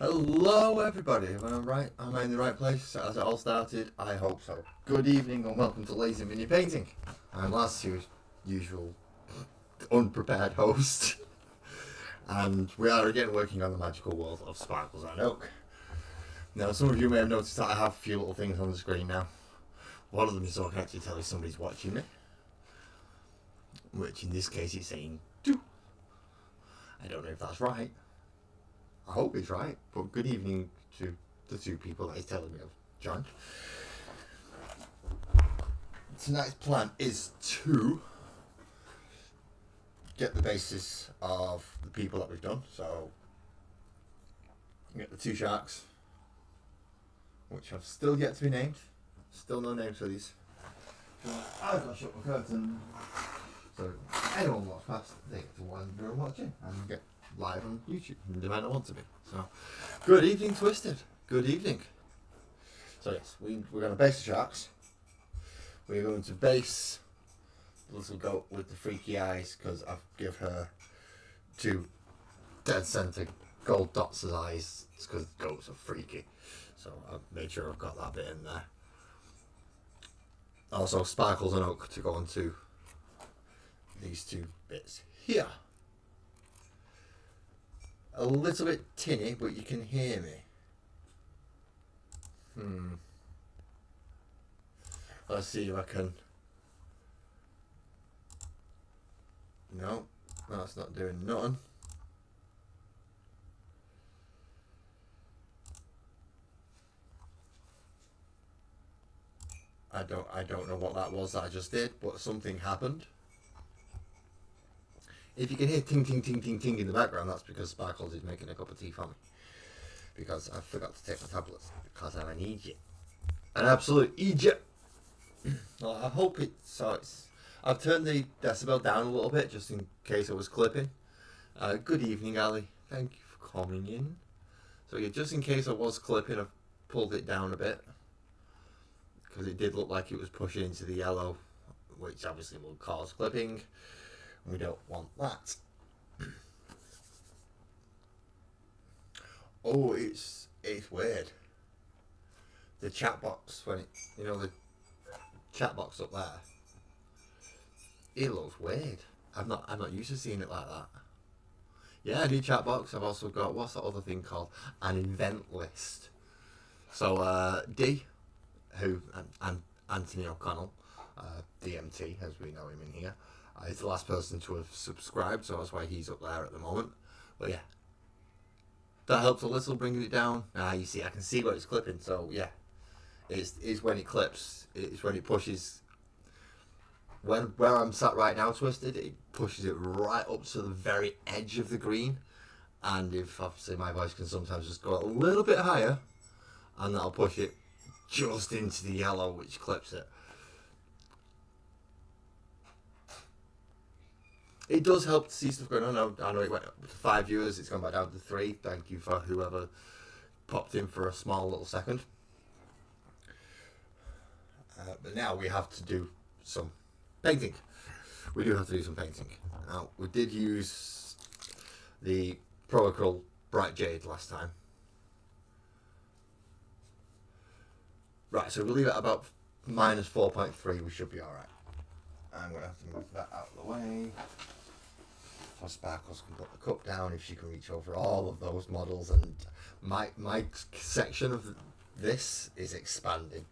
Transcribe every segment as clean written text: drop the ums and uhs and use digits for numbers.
Hello everybody, am I right? Am I in the right place as it all started? I hope so. Good evening and welcome to Lazy Mini Painting. I'm Laz, your usual unprepared host. And we are again working on the magical world of Sparkles and Oak. Now some of you may have noticed that I have a few little things on the screen now. One of them is so I can actually tell if somebody's watching me. Which in this case is saying do. I don't know if that's right. I hope it's right, but good evening to the two people that he's telling me have joined. Tonight's plan is to get the basis of the people that we've done. So, get the two sharks, which have still yet to be named. Still no names for these. I've got to shut my curtain. So, anyone walks past, they get to wander and watch it and get live on YouTube, and they might not want to be. So, good evening, Twisted. Good evening. So yes, we're going to base the sharks. We're going to base the little goat with the freaky eyes because I've give her two dead center gold dots as eyes because goats are freaky. So I've made sure I've got that bit in there. Also, Sparkles and Oak to go onto these two bits here. A little bit tinny, but you can hear me. Let's see if I can. No, that's not doing nothing. I don't know what that was that I just did, but something happened. If you can hear ting ting ting ting ting in the background, that's because Sparkles is making a cup of tea for me. Because I forgot to take my tablets, because I'm an idiot. An absolute idiot! Well, I hope I've turned the decibel down a little bit, just in case I was clipping. Good evening, Ali. Thank you for coming in. So yeah, just in case I was clipping, I've pulled it down a bit. Because it did look like it was pushing into the yellow, which obviously will cause clipping. We don't want that. Oh, it's weird. The chat box when the chat box up there. It looks weird. I'm not used to seeing it like that. Yeah, a new chat box. I've also got what's that other thing called? An event list. So D, who and Anthony O'Connell, DMT as we know him in here. He's the last person to have subscribed, so that's why he's up there at the moment. But yeah, that helps a little, bringing it down. You see, I can see where it's clipping, so yeah. It's when it clips, it's when it pushes. Where I'm sat right now, Twisted, it pushes it right up to the very edge of the green. And if obviously my voice can sometimes just go a little bit higher, and that'll push it just into the yellow, which clips it. It does help to see stuff going on. I know it went up to 5 viewers, it's gone back down to 3. Thank you for whoever popped in for a small little second. But now we have to do some painting. We do have to do some painting. Now, we did use the Pro Acryl Bright Jade last time. Right, so we'll leave it at about minus 4.3, we should be alright. I'm going to have to move that out of the way. So Sparkles can put the cup down if she can reach over all of those models. And my section of this is expanding.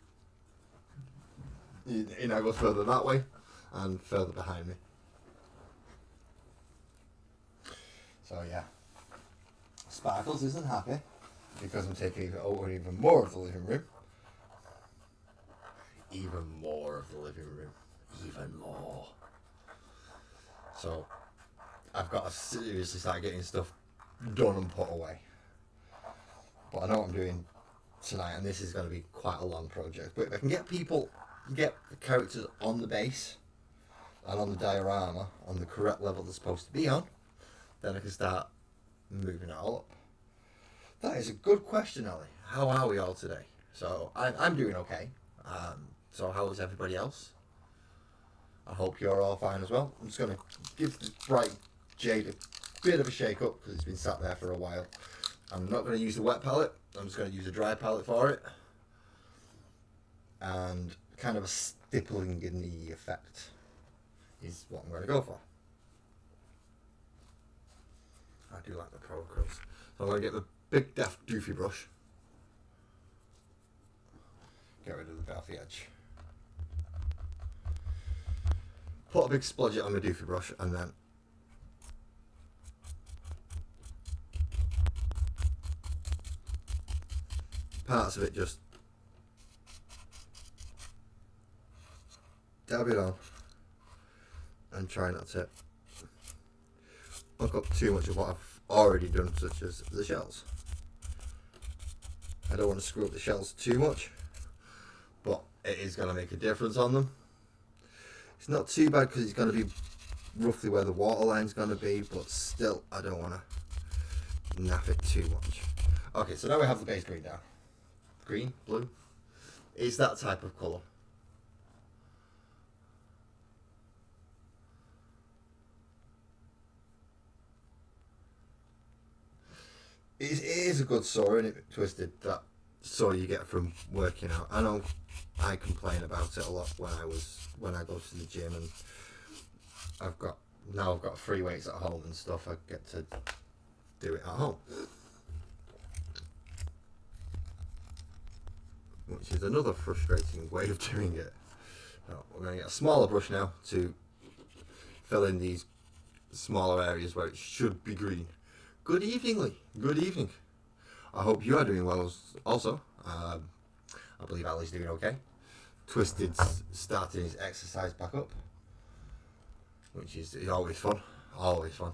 It now goes further that way and further behind me. So yeah. Sparkles isn't happy because I'm taking over even more of the living room. Even more of the living room. Even more. So I've got to seriously start getting stuff done and put away. But I know what I'm doing tonight, and this is going to be quite a long project. But if I can get the characters on the base and on the diorama on the correct level they're supposed to be on, then I can start moving it all up. That is a good question, Ali. How are we all today? So I'm doing okay. So how is everybody else? I hope you're all fine as well. I'm just going to give the Bright Jade a bit of a shake up because it's been sat there for a while. I'm not going to use the wet palette. I'm just going to use a dry palette for it. And kind of a stippling in the effect is what I'm going to go for. I do like the Pro Acrylics. So I'm going to get the Big Daft Doofy brush. Get rid of the bit off the edge. Put a big splodget on the Doofy brush and then parts of it just dab it on and try not to muck up too much of what I've already done, such as the shells. I don't want to screw up the shells too much, but it is going to make a difference on them. It's not too bad because it's going to be roughly where the waterline's going to be, but still I don't want to naff it too much. Okay, so now we have the base green down. Green, blue, it's that type of colour. It is a good saw, isn't it, Twisted, that saw you get from working out. I know I complain about it a lot when I go to the gym, and I've got free weights at home and stuff. I get to do it at home, which is another frustrating way of doing it. So we're going to get a smaller brush now to fill in these smaller areas where it should be green. Good evening, Lee. Good evening. I hope you are doing well also. I believe Ali's doing okay. Twisted's starting his exercise back up, which is always fun. Always fun.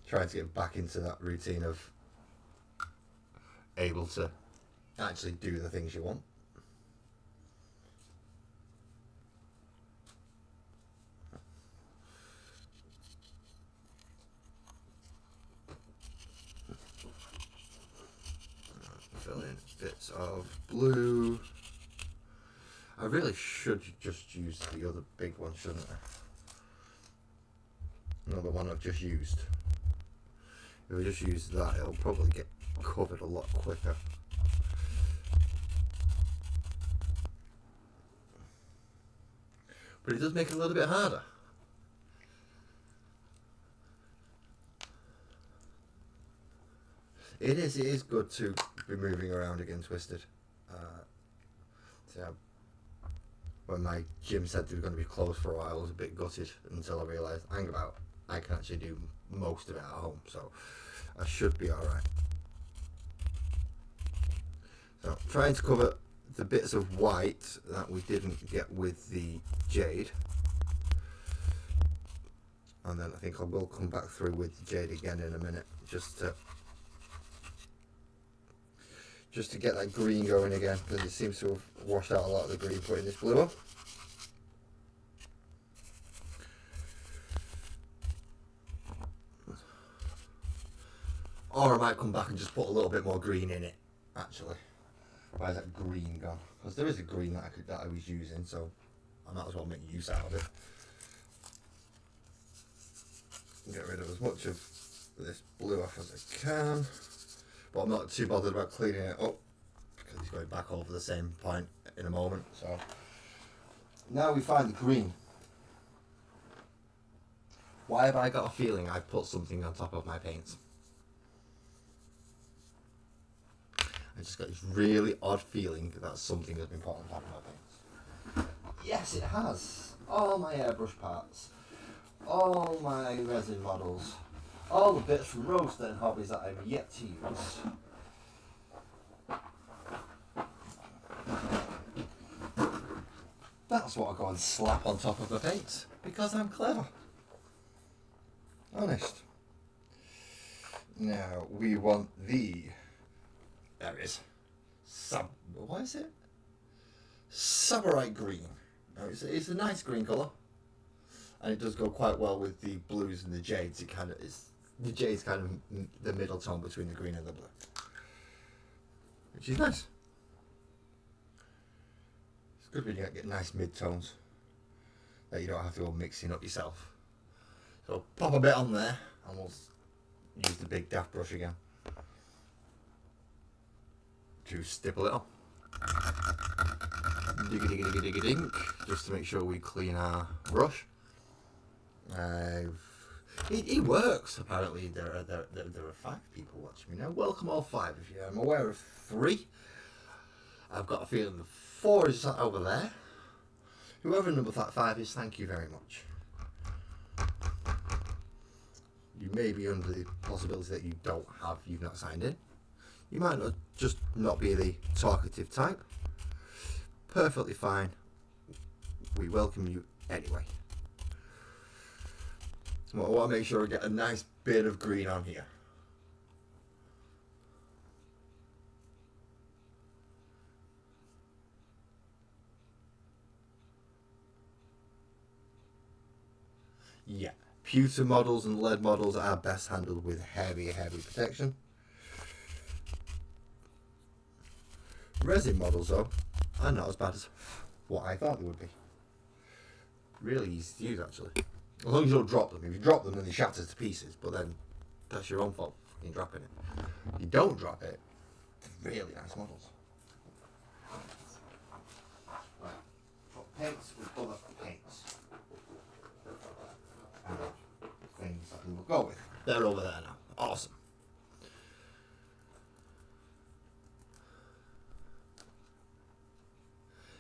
Trying to get back into that routine of able to actually do the things you want. Fill in bits of blue. I really should just use the other big one, shouldn't I? No, the one I've just used. If we just use that, it'll probably get covered a lot quicker. But it does make it a little bit harder. It is good to be moving around again, Twisted. So when my gym said they were going to be closed for a while, I was a bit gutted until I realised I can actually do most of it at home, so I should be alright. So trying to cover the bits of white that we didn't get with the jade, and then I think I will come back through with the jade again in a minute, just to get that green going again, because it seems to have washed out a lot of the green putting this blue on. Or I might come back and just put a little bit more green in it, actually. Where's that green gone? Because there is a green that I was using, so I might as well make use out of it. Get rid of as much of this blue off as I can. But I'm not too bothered about cleaning it up because he's going back over the same point in a moment. So now we find the green. Why have I got a feeling I put something on top of my paints? I just got this really odd feeling that something has been put on top of my paints. Yes, it has. All my airbrush parts, all my resin models, all the bits from Roadstone Hobbies that I've yet to use. That's what I go and slap on top of the paints, because I'm clever. Honest. Now we want there it is. What is it? Saburite green. Now it's a nice green colour. And it does go quite well with the blues and the jades. The jade's kind of the middle tone between the green and the blue, which is nice. It's good when you get nice mid-tones that you don't have to go mixing up yourself. So pop a bit on there, and we'll use the Big Daft brush again. to stipple it on. Digga digga digga digga dink, just to make sure we clean our brush. It works. Apparently, there are 5 people watching me now. Welcome all 5 of you. I'm aware of 3. I've got a feeling the 4 is over there. Whoever number 5 is, thank you very much. You may be under the possibility that you've not signed in. You might not be the talkative type. Perfectly fine. We welcome you anyway. Well, I want to make sure I get a nice bit of green on here. Yeah, pewter models and lead models are best handled with heavy protection. Resin models, though, are not as bad as what I thought they would be. Really easy to use, actually. As long as you don't drop them. If you drop them, then they shatter to pieces, but then that's your own fault for fucking dropping it. If you don't drop it, they're really nice models. Right. Got paints with other paints. And things that we will go with. They're over there now. Awesome.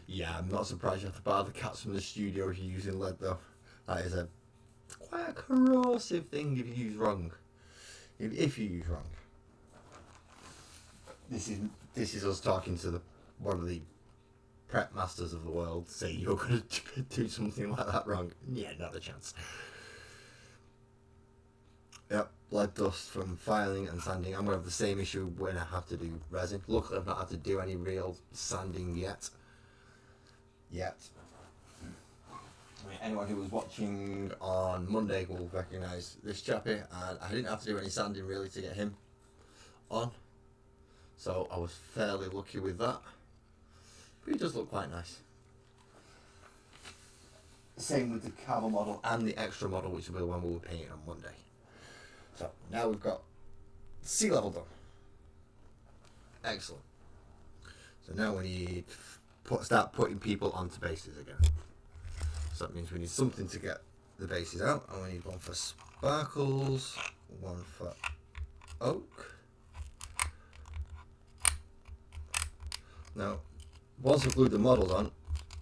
Yeah, I'm not surprised you have to bar the cats from the studio if you're using lead, though. That is quite a corrosive thing if you use wrong. If you use wrong. This is us talking to one of the prep masters of the world. Say you're going to do something like that wrong. Yeah, not a chance. Yep, lead dust from filing and sanding. I'm going to have the same issue when I have to do resin. Luckily, I've not had to do any real sanding yet. I mean, anyone who was watching on Monday will recognise this chappy, and I didn't have to do any sanding really to get him on, so I was fairly lucky with that. But he does look quite nice. Same with the Carvel model and the extra model, which will be the one we'll be painting on Monday. So now we've got sea level done. Excellent. So now we need start putting people onto bases again. So that means we need something to get the bases out, and we need one for sparkles, one for oak. Now, once I've glued the models on,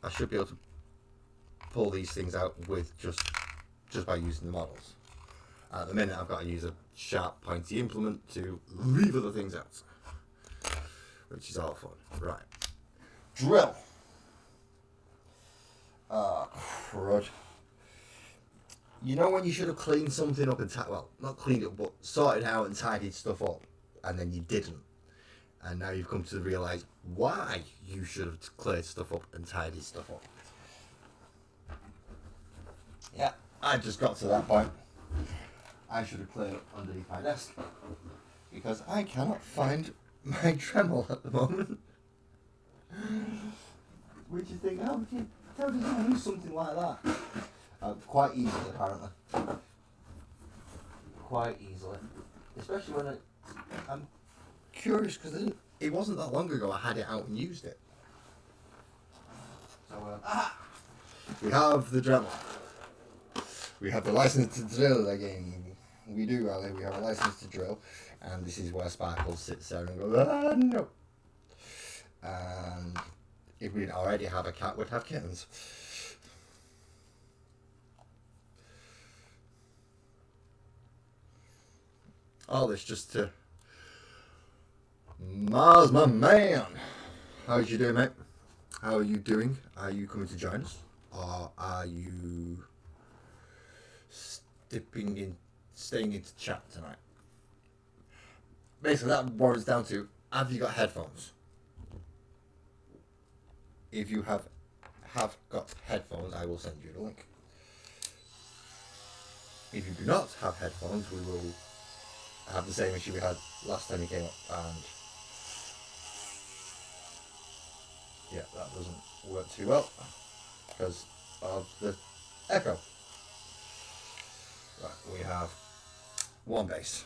I should be able to pull these things out with just by using the models. At the minute, I've got to use a sharp, pointy implement to leave other things out, which is all fun. Right. Drill. Crud. You know when you should have cleaned something up and well, not cleaned it, but sorted out and tidied stuff up, and then you didn't, and now you've come to realise why you should have cleared stuff up and tidied stuff up. Yeah, I just got to that point. I should have cleared up underneath my desk because I cannot find my Dremel at the moment. Would you think, how did you lose something like that? Quite easily, apparently. Quite easily. Especially when I'm curious, because it wasn't that long ago I had it out and used it. So, we have the Dremel. We have the license to drill again. We do, Ali. We have a license to drill. And this is where Sparkles sits there and goes, no. And if we didn't already have a cat, we'd have kittens. All this just to Mars, my man. How you doing, mate? How are you doing? Are you coming to join us, or are you staying into chat tonight? Basically, that boils down to: have you got headphones? If you have got headphones, I will send you the link. If you do not have headphones, we will have the same issue we had last time you came up, and yeah, that doesn't work too well because of the echo. Right, we have one base.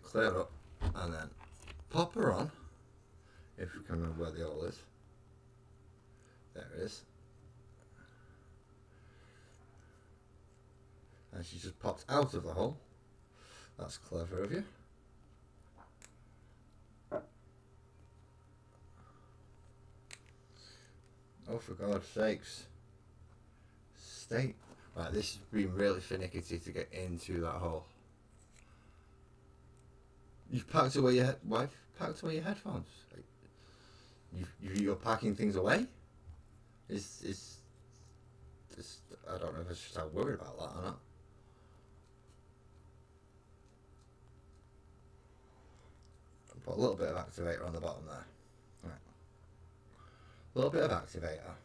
clear up, and then pop her on, if we can remember where the hole is. There it is. And she just pops out of the hole. That's clever of you. Oh, for God's sakes. Stay. Right, this has been really finicky to get into that hole. You've packed away your wife packed away your headphones. You're packing things away. Is I don't know if it's just I'm worried about that or not. Put a little bit of activator on the bottom there. Right. A little bit of activator.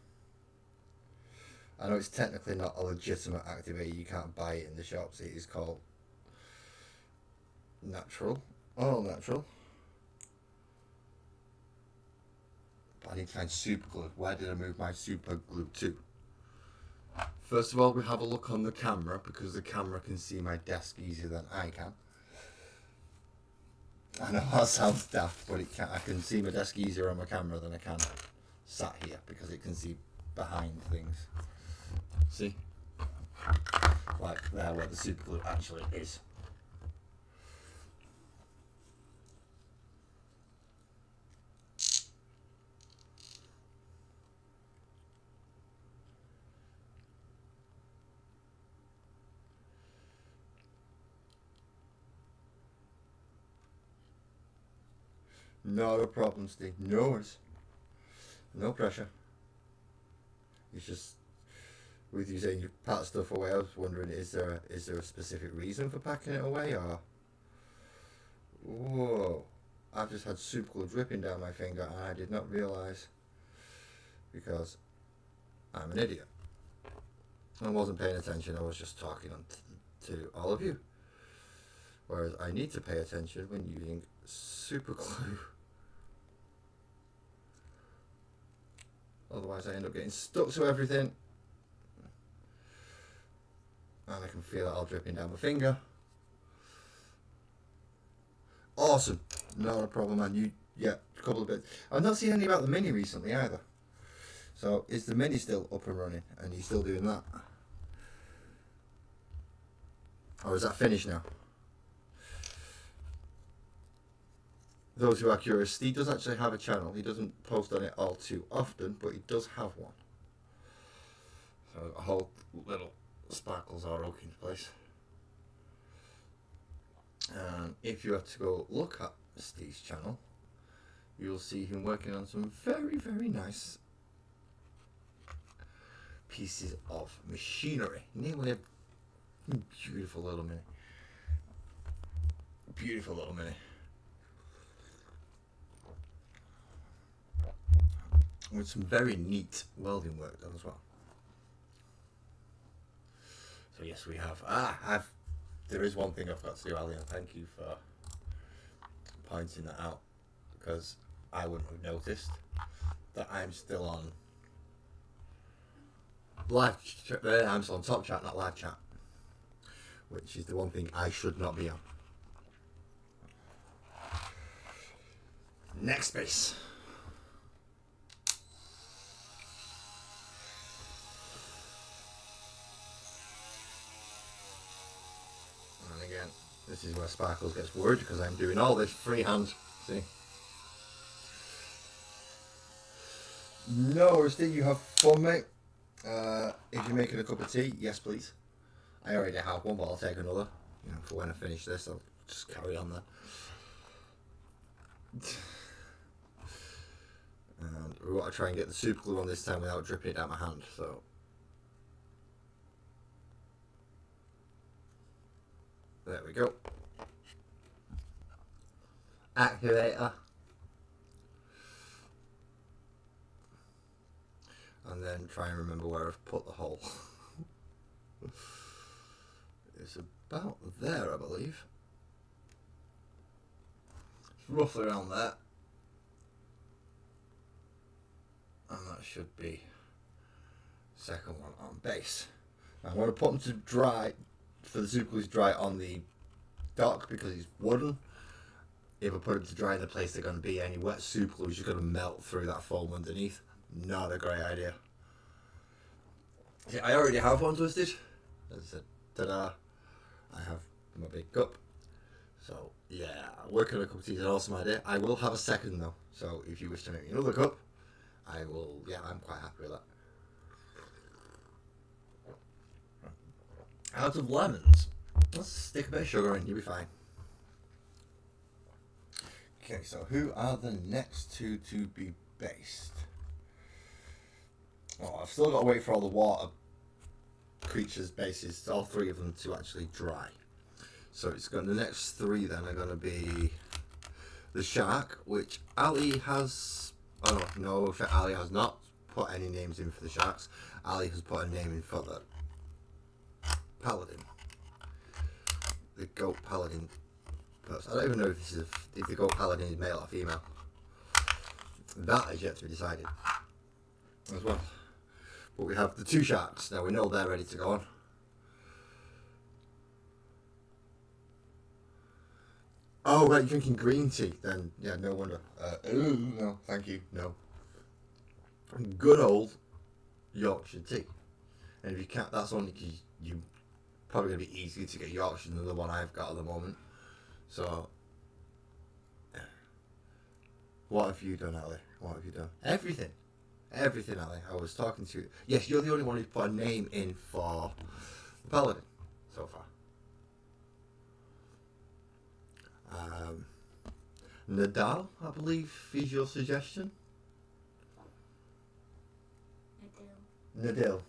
I know it's technically not a legitimate activator. You can't buy it in the shops. It is called natural. All natural. But I need to find super glue. Where did I move my super glue to? First of all, we have a look on the camera because the camera can see my desk easier than I can. I know that sounds daft, but I can see my desk easier on my camera than I can sat here because it can see behind things. See? Like there where the super glue actually is. Not a problem, Steve. No worries. No pressure. It's just with you saying you pack stuff away. I was wondering, is there a specific reason for packing it away, or whoa? I've just had super glue dripping down my finger, and I did not realise because I'm an idiot. I wasn't paying attention. I was just talking to all of you. Whereas I need to pay attention when using super glue. Otherwise I end up getting stuck to everything. And I can feel it all dripping down my finger. Awesome. Not a problem, man. Yeah, a couple of bits. I've not seen any about the Mini recently either. So is the Mini still up and running? And you still doing that? Or is that finished now? Those who are curious, Steve does actually have a channel. He doesn't post on it all too often, but he does have one. So a whole little sparkles are all into place. And if you have to go look at Steve's channel, you'll see him working on some very, very nice pieces of machinery. Nearly a beautiful little Mini. Beautiful little Mini. With some very neat welding work done as well. So yes, we have. There is one thing I've got to do, Ali, and thank you for pointing that out, because I wouldn't have noticed that I'm still on live. I'm still on Top Chat, not live chat, which is the one thing I should not be on. Next base. This is where Sparkles gets worried because I'm doing all this freehand. See? No, Steve, you have fun, mate. If you're making a cup of tea, yes, please. I already have one, but I'll take another. You know, for when I finish this, I'll just carry on there. And we want to try and get the super glue on this time without dripping it down my hand. So. There we go. Activator. And then try and remember where I've put the hole. It's about there, I believe. It's roughly around there. And that should be second one on base. Now I'm going to put them to dry, for the super glue to dry on the dock because it's wooden. if I put them to dry in the place they're going to be, any wet super glue is just going to melt through that foam underneath. Not a great idea. See, I already have one twisted. As I said, ta-da. I have my big cup. So, yeah, working on a cup of tea is an awesome idea. I will have a second though. So, if you wish to make me another cup, I will, yeah, I'm quite happy with that. Out of lemons, let's stick a bit of sugar in, you'll be fine. Okay, so who are the next two to be based? Oh, I've still got to wait for all the water creatures' bases, all three of them, to actually dry. So it's got the next three then are going to be the shark, which Ali has. Oh no, Ali has not put any names in for the sharks. Ali has put a name in for the paladin, the goat paladin person. I don't even know if if the goat paladin is male or female. That is yet to be decided as well. But we have the two sharks now. We know they're ready to go on. Oh, right, you're drinking green tea. Then, yeah, no wonder. No, thank you, no. Good old Yorkshire tea. And if you can't, that's only because you probably going to be easier to get Yorkshire than the one I've got at the moment. So, what have you done, Ali? What have you done? Everything. Everything, Ali. I was talking to you. Yes, you're the only one who's put a name in for the paladin so far. Nadal, I believe, is your suggestion. Nadil.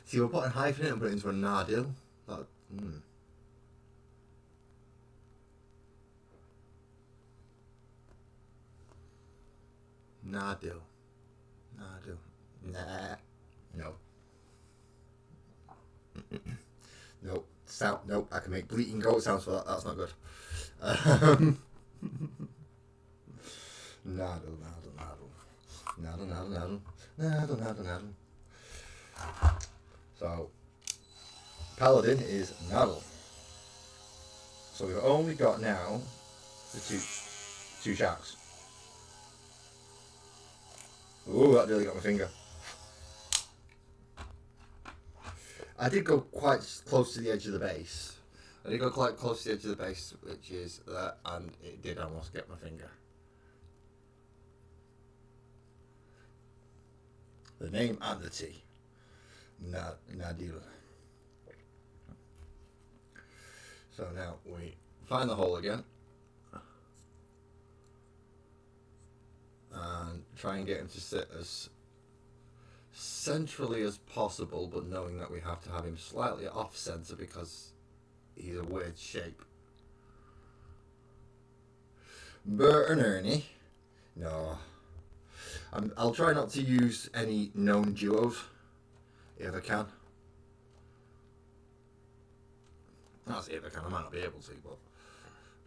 See, we're putting hyphen in and put it into a Nadil. That, Nadil. Nah. No. Nope. Nope. I can make bleating goat sounds for that. That's not good. Naddle. So, paladin is Naddle. So we've only got now the two sharks. Ooh, that really got my finger. I did go quite close to the edge of the base. Which is that, and it did almost get my finger. The name and the tea. Nadil. So now we find the hole again. And try and get him to sit as centrally as possible, but knowing that we have to have him slightly off center because he's a weird shape. Bert and Ernie. No. I'll try not to use any known duos if I can. That's if I can. I might not be able to, but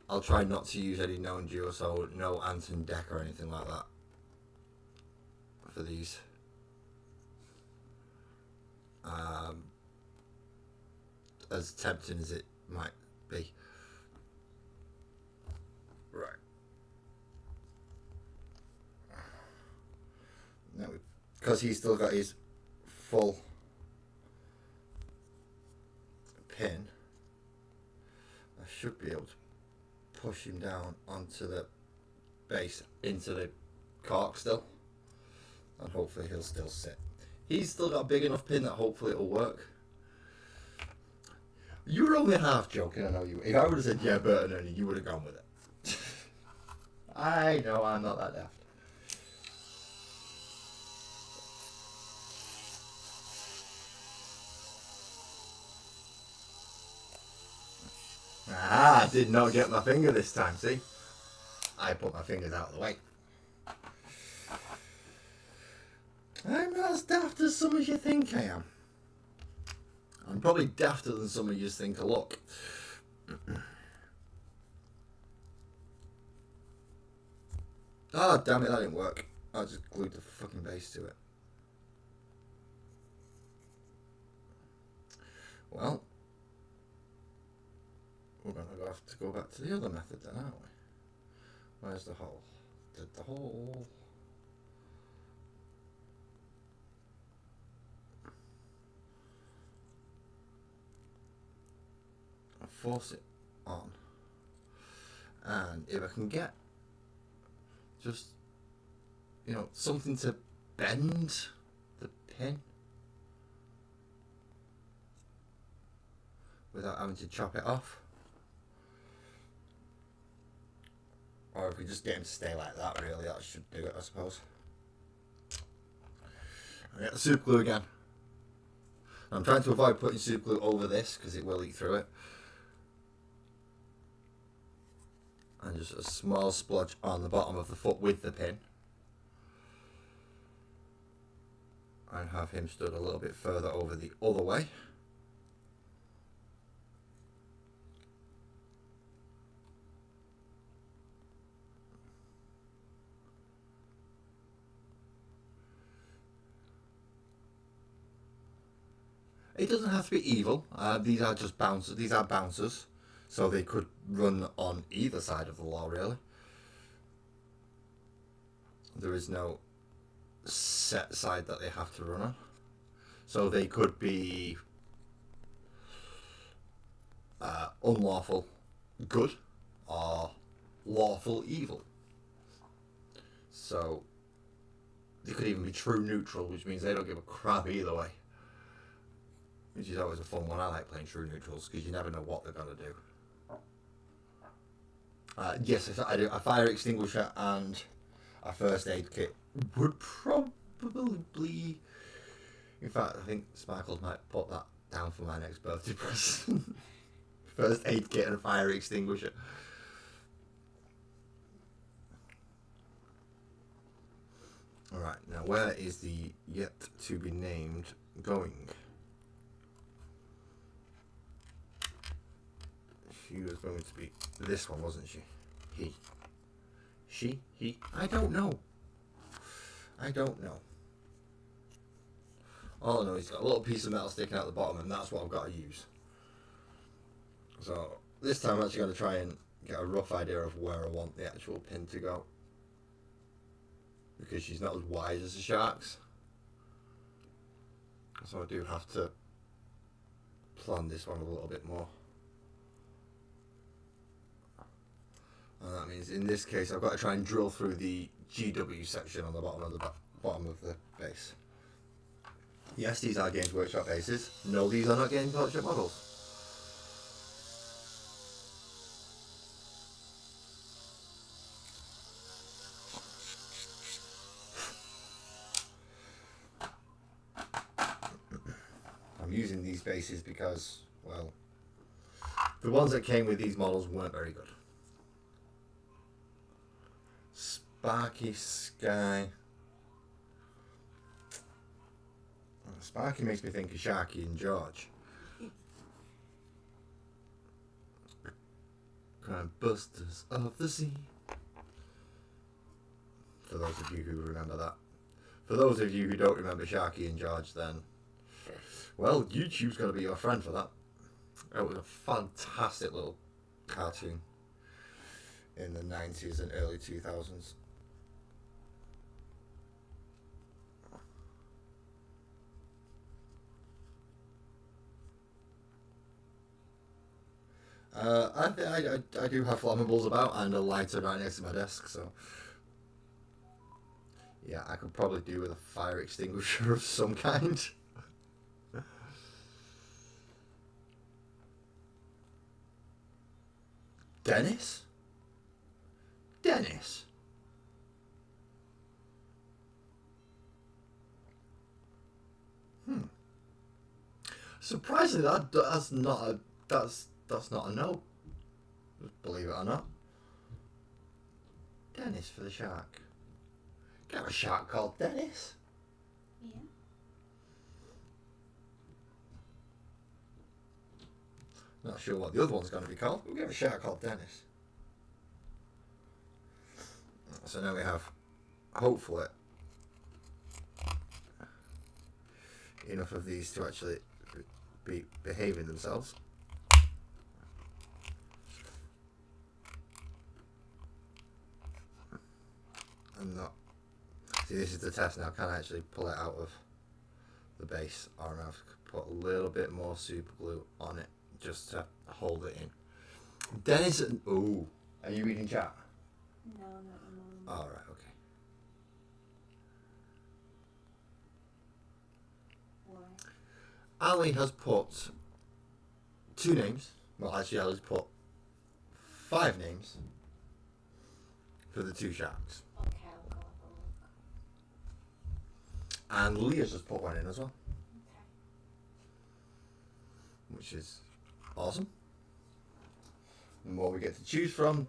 I'll try not to use any known duos, so no Anton Deck or anything like that for these. As tempting as it might be. Right. Now, because he's still got his full pin, I should be able to push him down onto the base, into the cork still, and hopefully he'll still sit. He's still got a big enough pin that hopefully it'll work. You were only half joking, I know you. If I would have said, yeah, Bert and Ernie, you would have gone with it. I know, I'm not that daft. I did not get my finger this time, see? I put my fingers out of the way. I'm not as daft as some of you think I am. I'm probably dafter than some of you think I look. Oh, damn it, that didn't work. I just glued the fucking base to it. Well, we're going to have to go back to the other method then, aren't we? Where's the hole? Did the hole... I'll force it on. And if I can get just, you know, something to bend the pin without having to chop it off. Or if we just get him to stay like that, really, that should do it, I suppose. I get the super glue again. I'm trying to avoid putting super glue over this because it will leak through it. And just a small splodge on the bottom of the foot with the pin. And have him stood a little bit further over the other way. It doesn't have to be evil. These are just bouncers. These are bouncers, so they could run on either side of the law, really. There is no set side that they have to run on. So they could be unlawful good or lawful evil. So they could even be true neutral, which means they don't give a crap either way. Which is always a fun one. I like playing true neutrals because you never know what they're going to do. Yes, I do. A fire extinguisher and a first aid kit would probably... In fact, I think Sparkles might put that down for my next birthday present. First aid kit and a fire extinguisher. Alright, now where is the yet to be named going? She was going to be this one, wasn't she? He. She? He? I don't know. I don't know. All I know is he's got a little piece of metal sticking out the bottom, and that's what I've got to use. So this time I'm actually going to try and get a rough idea of where I want the actual pin to go. Because she's not as wide as the sharks. So I do have to plan this one a little bit more. And that means in this case I've got to try and drill through the GW section on the bottom of the base. Yes, these are Games Workshop bases. No, these are not Games Workshop models. I'm using these bases because, well, the ones that came with these models weren't very good. Sparky Sky. Sparky makes me think of Sharky and George. Crime Busters of the Sea. For those of you who remember that. For those of you who don't remember Sharky and George, then, well, YouTube's going to be your friend for that. It was a fantastic little cartoon in the 90s and early 2000s. I do have flammables about and a lighter right next to my desk, so yeah, I could probably do with a fire extinguisher of some kind. Dennis? Dennis? Surprisingly, that's not a no. Believe it or not. Dennis for the shark. Can I have a shark called Dennis? Yeah. Not sure what the other one's going to be called, but we have a shark called Dennis. So now we have, hopefully, enough of these to actually be behaving themselves. I'm not. See, this is the test now. Can I actually pull it out of the base, or am I have to put a little bit more super glue on it just to hold it in? Dennis, ooh, are you reading chat? No, not at the moment. All right, okay. Why? Ali has put 2 names. Well, actually, Ali's put 5 names for the 2 sharks. Okay, I'll go have a look. And Leah's just put 1 in as well, Okay. which is awesome. The more we get to choose from,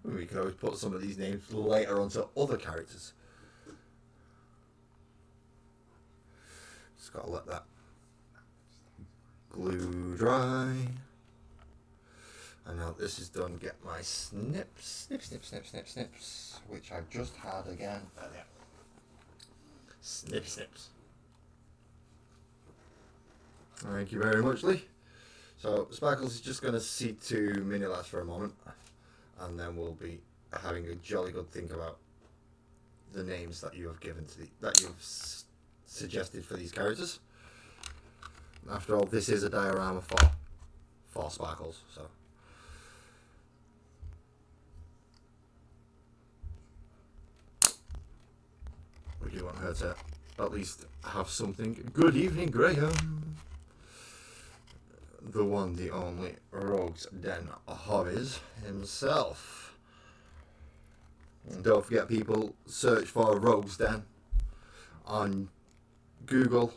we can always put some of these names later onto other characters. Just gotta let that glue dry. And now this is done, get my snips, which I've just had again. There. Snips. Thank you very much, Lee. So Sparkles is just going to see to Minilass for a moment, and then we'll be having a jolly good think about the names that you have given to that you've suggested for these characters. After all, this is a diorama for Sparkles, so. We do want her to at least have something. Good evening, Graham. The one, the only, Rogues Den Hobbies himself. And don't forget, people, search for Rogues Den on Google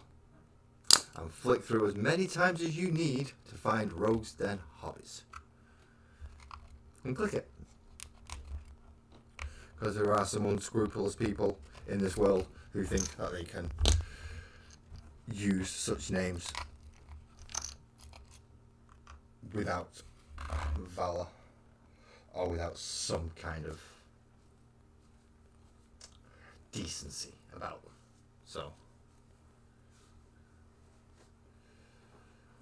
and flick through as many times as you need to find Rogues Den Hobbies. And click it. Because there are some unscrupulous people in this world who think that they can use such names without valor or without some kind of decency about them. So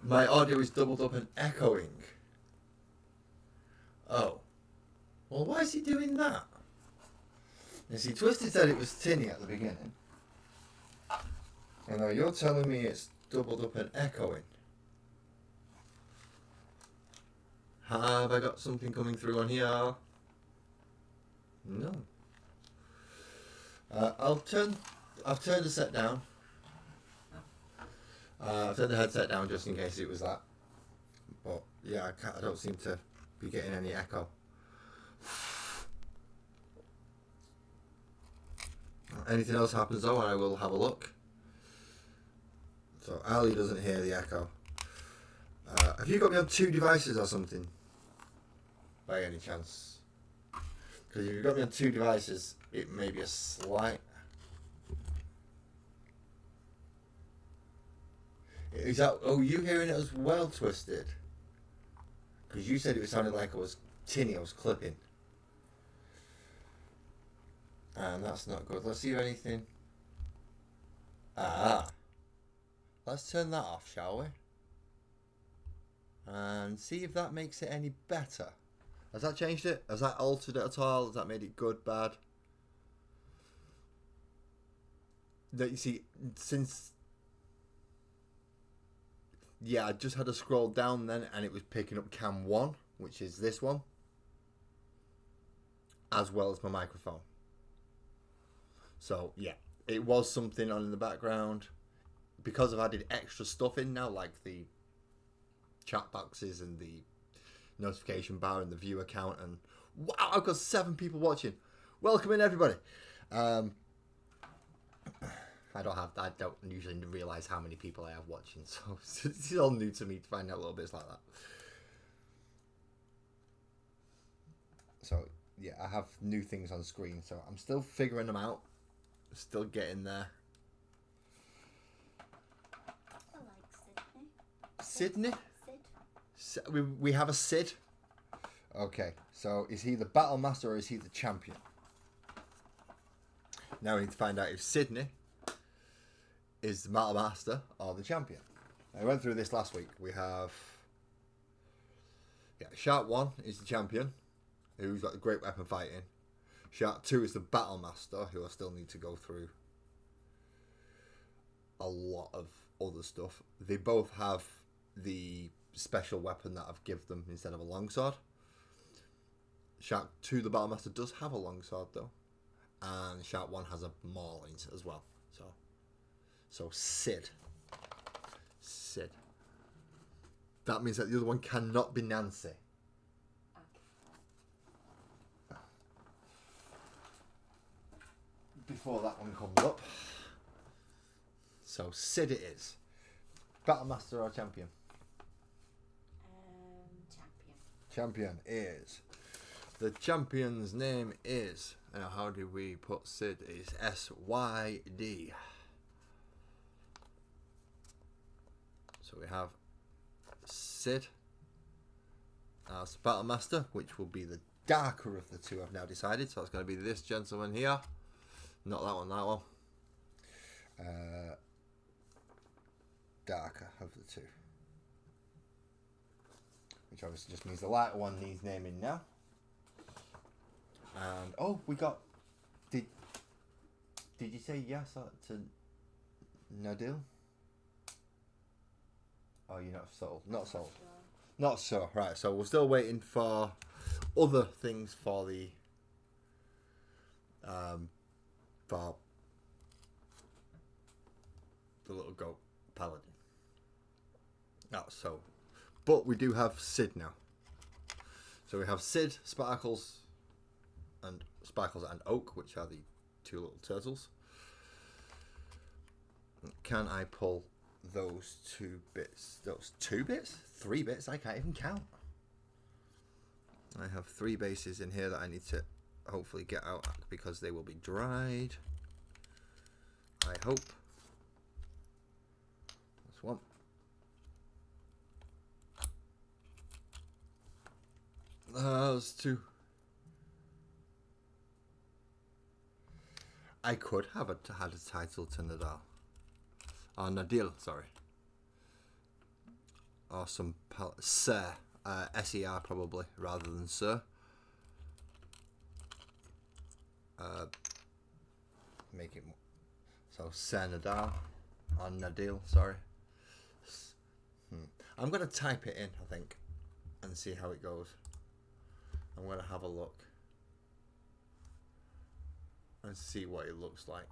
my audio is doubled up and echoing. Oh, well, why is he doing that? You see, Twisted said it was tinny at the beginning, and now you're telling me it's doubled up and echoing. Have I got something coming through on here? No. I've turned the set down. I've turned the headset down just in case it was that. But yeah, I don't seem to be getting any echo. Anything else happens though, I will have a look. So Ali doesn't hear the echo. Have you got me on 2 devices or something? By any chance? Because if you've got me on 2 devices, it may be a slight... Is that... Oh, you hearing it as well, Twisted? Because you said it sounded like it was tinny, I was clipping. And that's not good. Let's see if anything... Let's turn that off, shall we? And see if that makes it any better. Has that changed it? Has that altered it at all? Has that made it good, bad? That you see, since... Yeah, I just had to scroll down then and it was picking up cam 1, which is this one, as well as my microphone. So, yeah, it was something on in the background. Because I've added extra stuff in now, like the chat boxes and the notification bar and the view account, and wow, I've got 7 people watching. Welcome in, everybody. I don't usually realise how many people I have watching, so it's all new to me to find out little bits like that. So, yeah, I have new things on screen, so I'm still figuring them out. Still getting there. I like Sydney. Sydney? We have a Sid. Okay, so is he the battle master or is he the champion? Now we need to find out if Sydney is the battle master or the champion. I went through this last week. We have Shark 1 is the champion, who's got the great weapon fighting. Shark 2 is the battle master, who I still need to go through a lot of other stuff. They both have the special weapon that I've given them instead of a longsword. Shark 2, the battle master, does have a longsword though, and Shark 1 has a mauling as well. So Sid. That means that the other one cannot be Nancy. Before that one comes up. So Sid it is. Battlemaster or champion? Champion. Champion is. The champion's name is. Now, how do we put Sid? Is SYD. So we have Sid as Battlemaster, which will be the darker of the two, I've now decided. So it's going to be this gentleman here. Not that one, that one. Darker of the two. Which obviously just means the lighter one needs naming now. And, oh, we got... Did you say yes to Nadil? Oh, you're not sold. Not sold. Not so. Right, so we're still waiting for other things for the for the little goat paladin. Not so. But we do have Sid now. So we have Sid, Sparkles and Oak, which are the two little turtles. Can I pull those 2 bits? Those 2 bits? 3 bits? I can't even count. I have 3 bases in here that I need to hopefully get out because they will be dried. I hope. That's 1. That's 2. I could have had a title to Nadal. Nadil, sorry. Or some Sir. SER probably, rather than Sir. Make it more. So Sir Nadal. Or Nadil, sorry. I'm going to type it in, I think, and see how it goes. I'm going to have a look and see what it looks like.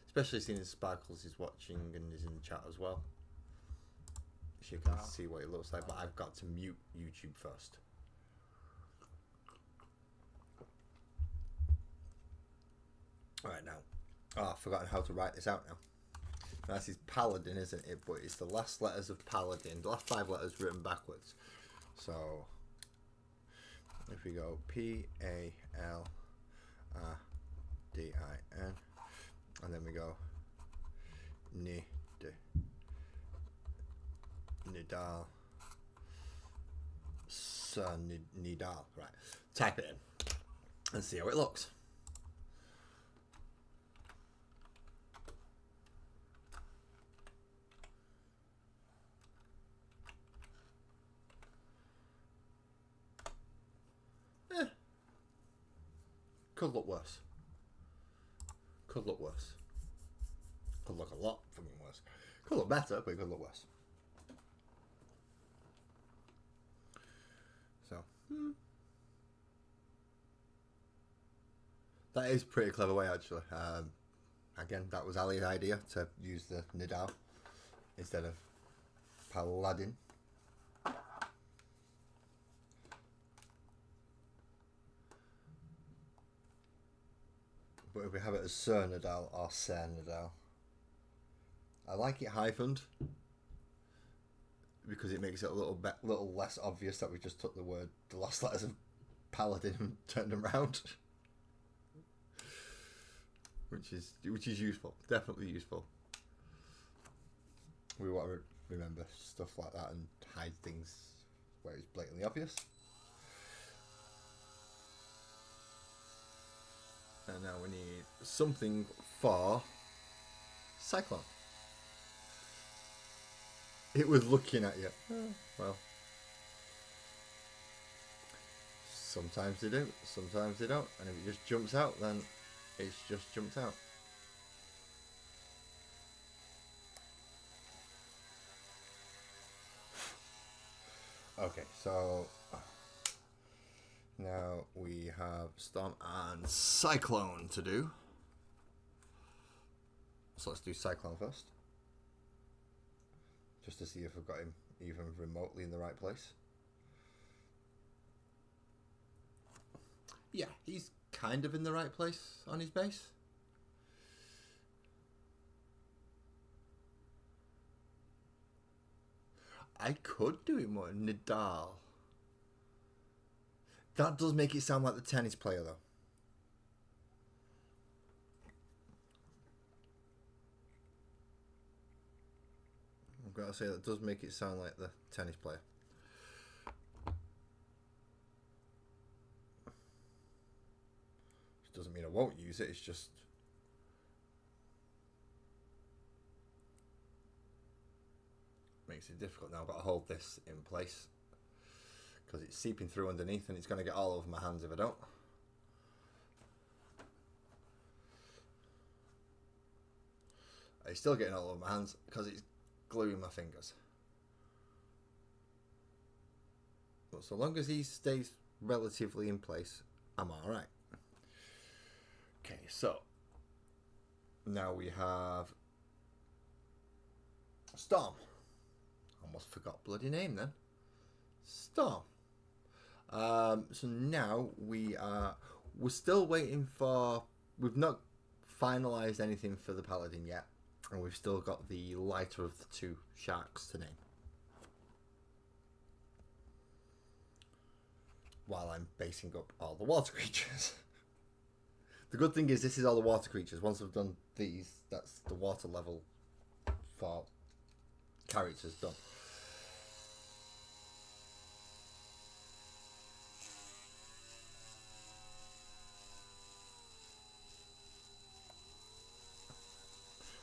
Especially seeing Sparkles is watching and is in the chat as well. She can see what it looks like, but I've got to mute YouTube first. Alright, now. Oh, I've forgotten how to write this out now. This is Paladin, isn't it? But it's the last letters of Paladin. The last 5 letters written backwards. So, if we go P-A-L-A-D-I-N, and then we go Nidal, Sir Nidal. Right, type it in and see how it looks. Could look worse. Could look worse. Could look a lot fucking worse. Could look better, but it could look worse. So, that is a pretty clever way, actually. Again, that was Ali's idea to use the Nidal instead of Paladin. But if we have it as Sir Nadal or Sir Nadal, I like it hyphened because it makes it a little less obvious that we just took the last letters of Paladin and turned them around, which is useful, definitely useful. We want to remember stuff like that and hide things where it's blatantly obvious. And now we need something for Cyclone. It was looking at you. Well, sometimes they do, sometimes they don't. And if it just jumps out, then it's just jumped out. Okay, so now we have Storm and Cyclone to do. So let's do Cyclone first. Just to see if I've got him even remotely in the right place. Yeah, he's kind of in the right place on his base. I could do it more. Nadal. That does make it sound like the tennis player, though. I've got to say, that does make it sound like the tennis player. Which doesn't mean I won't use it, it's just... makes it difficult now. I've got to hold this in place because it's seeping through underneath and it's going to get all over my hands if I don't. It's still getting all over my hands because it's gluing my fingers. But so long as he stays relatively in place, I'm alright. Okay, so now we have Storm. Almost forgot bloody name then. Storm. So now we're still waiting for, we've not finalised anything for the Paladin yet, and we've still got the lighter of the two sharks to name. While I'm basing up all the water creatures. The good thing is this is all the water creatures. Once I've done these, that's the water level for characters done.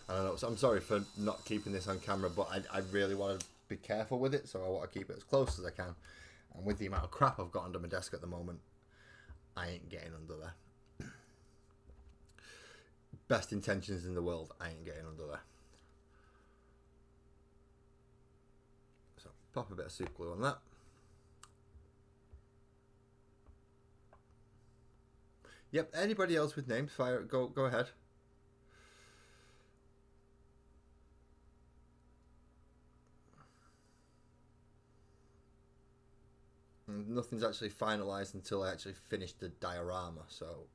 I don't know, so I'm sorry for not keeping this on camera, but I really want to be careful with it, so I want to keep it as close as I can. And with the amount of crap I've got under my desk at the moment, I ain't getting under there. Best intentions in the world, I ain't getting under there. So pop a bit of super glue on that. Yep, anybody else with names, fire, go ahead. Nothing's actually finalised until I actually finish the diorama, so...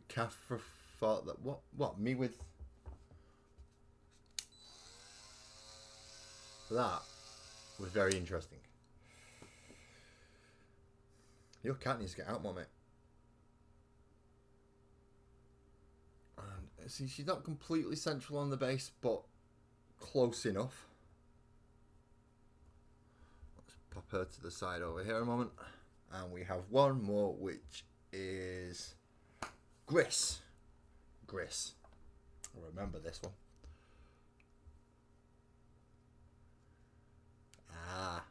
Kafra thought that... What? Me with... That was very interesting. Your cat needs to get out more, mate. And, see, she's not completely central on the base, but close enough. Pop her to the side over here a moment. And we have one more, which is Gris. Gris. I'll remember this one. Ah.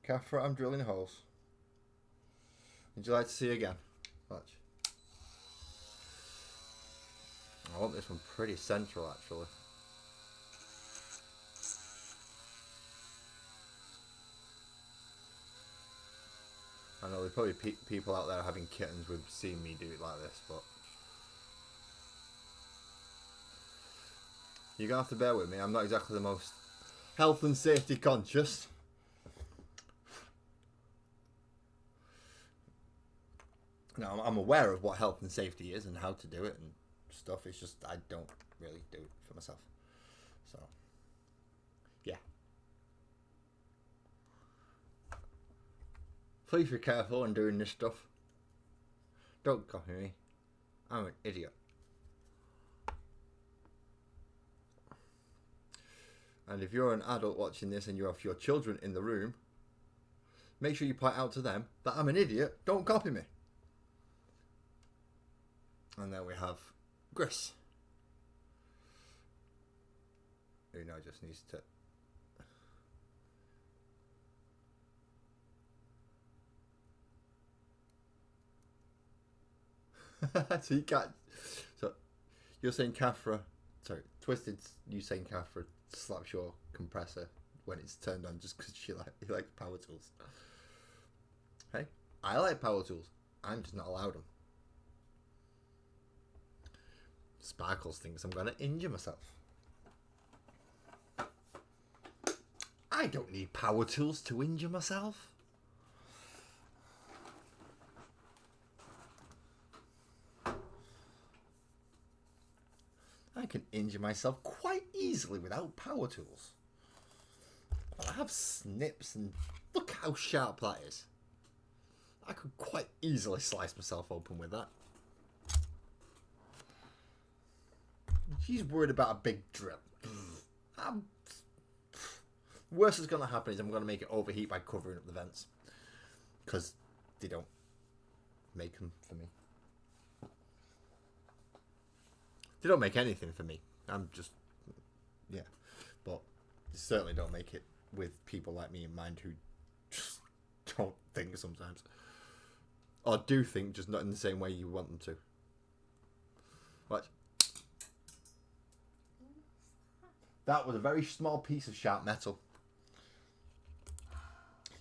Kafra, I'm drilling holes. Would you like to see again? Watch. I want this one pretty central, actually. I know there's probably people out there having kittens with seeing me do it like this, but you're going to have to bear with me. I'm not exactly the most health and safety conscious. Now, I'm aware of what health and safety is and how to do it and stuff. It's just I don't really do it for myself. So, yeah. Please be careful when doing this stuff. Don't copy me. I'm an idiot. And if you're an adult watching this and you have your children in the room, make sure you point out to them that I'm an idiot. Don't copy me. And then we have Gris. Uno just needs to... So you can't... So you're saying Caphra... Sorry, Twisted, you saying Caphra slaps your compressor when it's turned on just because he likes power tools. Hey, I like power tools. I'm just not allowed them. Sparkles thinks I'm going to injure myself. I don't need power tools to injure myself. I can injure myself quite easily without power tools. I have snips and look how sharp that is. I could quite easily slice myself open with that. She's worried about a big drill. Worst that's going to happen is I'm going to make it overheat by covering up the vents. Because they don't make them for me. They don't make anything for me. I'm just... Yeah. But they certainly don't make it with people like me in mind who just don't think sometimes. Or do think, just not in the same way you want them to. Watch. That was a very small piece of sharp metal.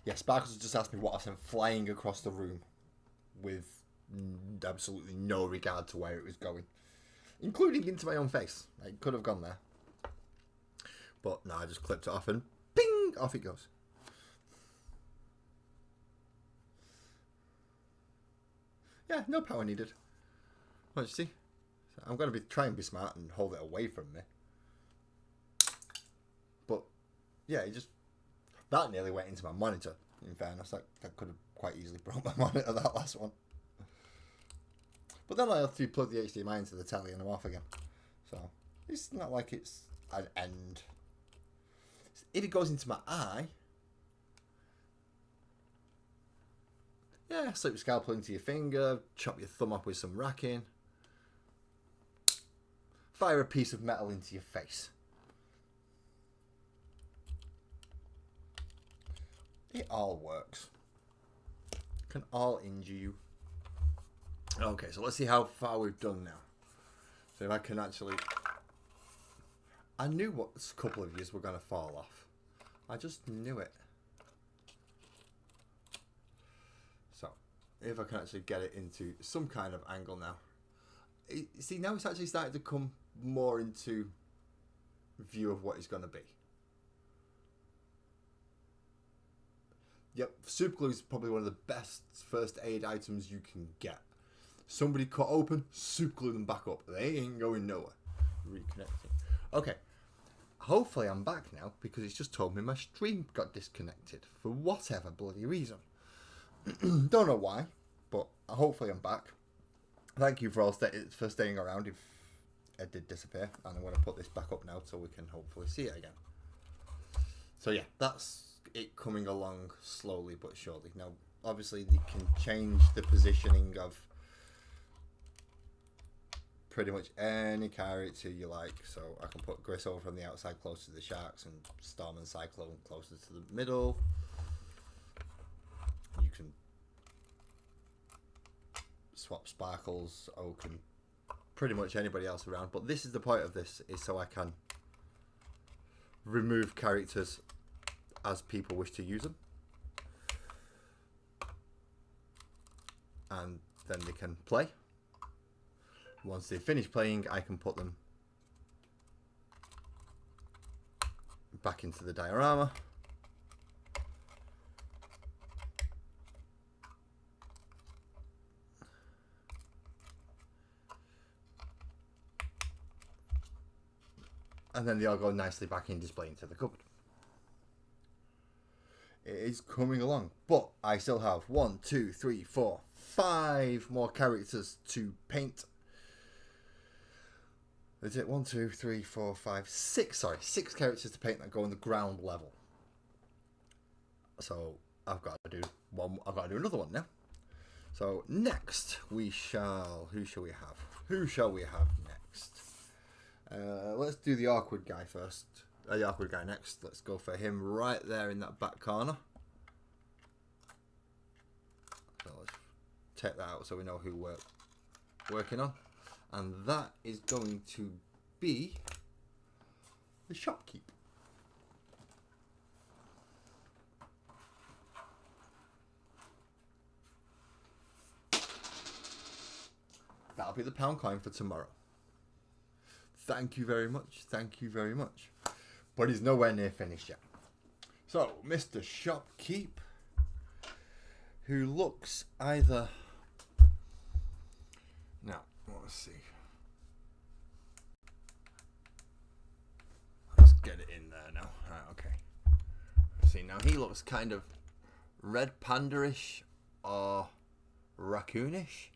Yeah, Sparkles just asked me what I sent flying across the room with absolutely no regard to where it was going. Including into my own face. It could have gone there. But no, I just clipped it off and ping! Off it goes. Yeah, no power needed. Well, you see? So I'm going to try and be smart and hold it away from me. But, yeah, it just... That nearly went into my monitor, in fairness. That could have quite easily broke my monitor, that last one. But then I have to plug the HDMI into the telly and I'm off again. So, it's not like it's an end. If it goes into my eye... Yeah, slip your scalpel into your finger, chop your thumb up with some racking. Fire a piece of metal into your face. It all works. Can all injure you. Okay, so let's see how far we've done now. So if I can actually... I knew what a couple of yous were going to fall off. I just knew it. So, if I can actually get it into some kind of angle now. See, now it's actually starting to come more into view of what it's going to be. Yep, super glue is probably one of the best first aid items you can get. Somebody cut open, super glue them back up. They ain't going nowhere. Reconnecting. Okay, hopefully I'm back now because it's just told me my stream got disconnected for whatever bloody reason. Don't know why, but hopefully I'm back. Thank you for all for staying around if it did disappear. And I'm going to put this back up now so we can hopefully see it again. So yeah, that's it coming along slowly but surely. Now, obviously, they can change the positioning of pretty much any character you like. So I can put Gristle from the outside closer to the Sharks and Storm and Cyclone closer to the middle. You can swap Sparkles, Oak, and pretty much anybody else around. But this is the point of this, is so I can remove characters as people wish to use them. And then they can play. Once they finish playing, I can put them back into the diorama. And then they all go nicely back in display into the cupboard. It is coming along, but I still have 1, 2, 3, 4, 5 more characters to paint. Is it 1, 2, 3, 4, 5, 6? Sorry, 6 characters to paint that go on the ground level. So I've got to do one. I've got to do another one now. So next we shall. Who shall we have? Who shall we have next? Let's do the awkward guy first. Yakwood guy next. Let's go for him right there in that back corner. So let's take that out so we know who we're working on. And that is going to be the shopkeep. That'll be the pound coin for tomorrow. Thank you very much. Thank you very much. But he's nowhere near finished yet. So, Mr. Shopkeep, who looks either... Now, let's see. Let's get it in there now. Right, okay. See, now he looks kind of red panda-ish or raccoonish.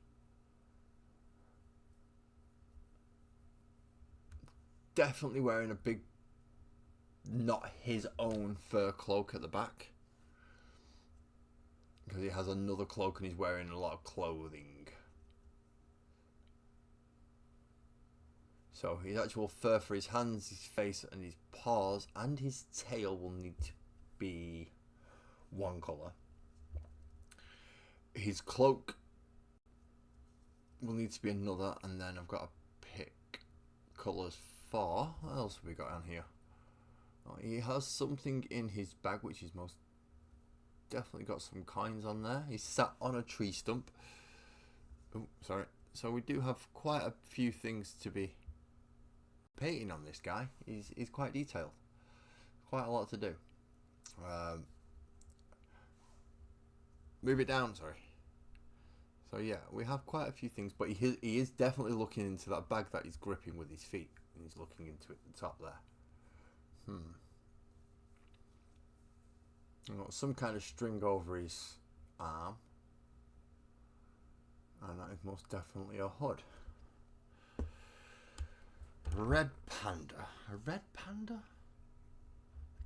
Definitely wearing a big, not his own fur cloak at the back. Because he has another cloak and he's wearing a lot of clothing. So his actual fur for his hands, his face and his paws and his tail will need to be one colour. His cloak will need to be another, and then I've got to pick colours for... What else have we got on here? Oh, he has something in his bag which is most definitely got some coins on there. He's sat on a tree stump. Oh, sorry. So we do have quite a few things to be painting on this guy. He's quite detailed. Quite a lot to do. Move it down, sorry. So yeah, we have quite a few things, but he is definitely looking into that bag that he's gripping with his feet, and he's looking into it at the top there. I've got some kind of string over his arm, and that is most definitely a hood. Red panda. A red panda?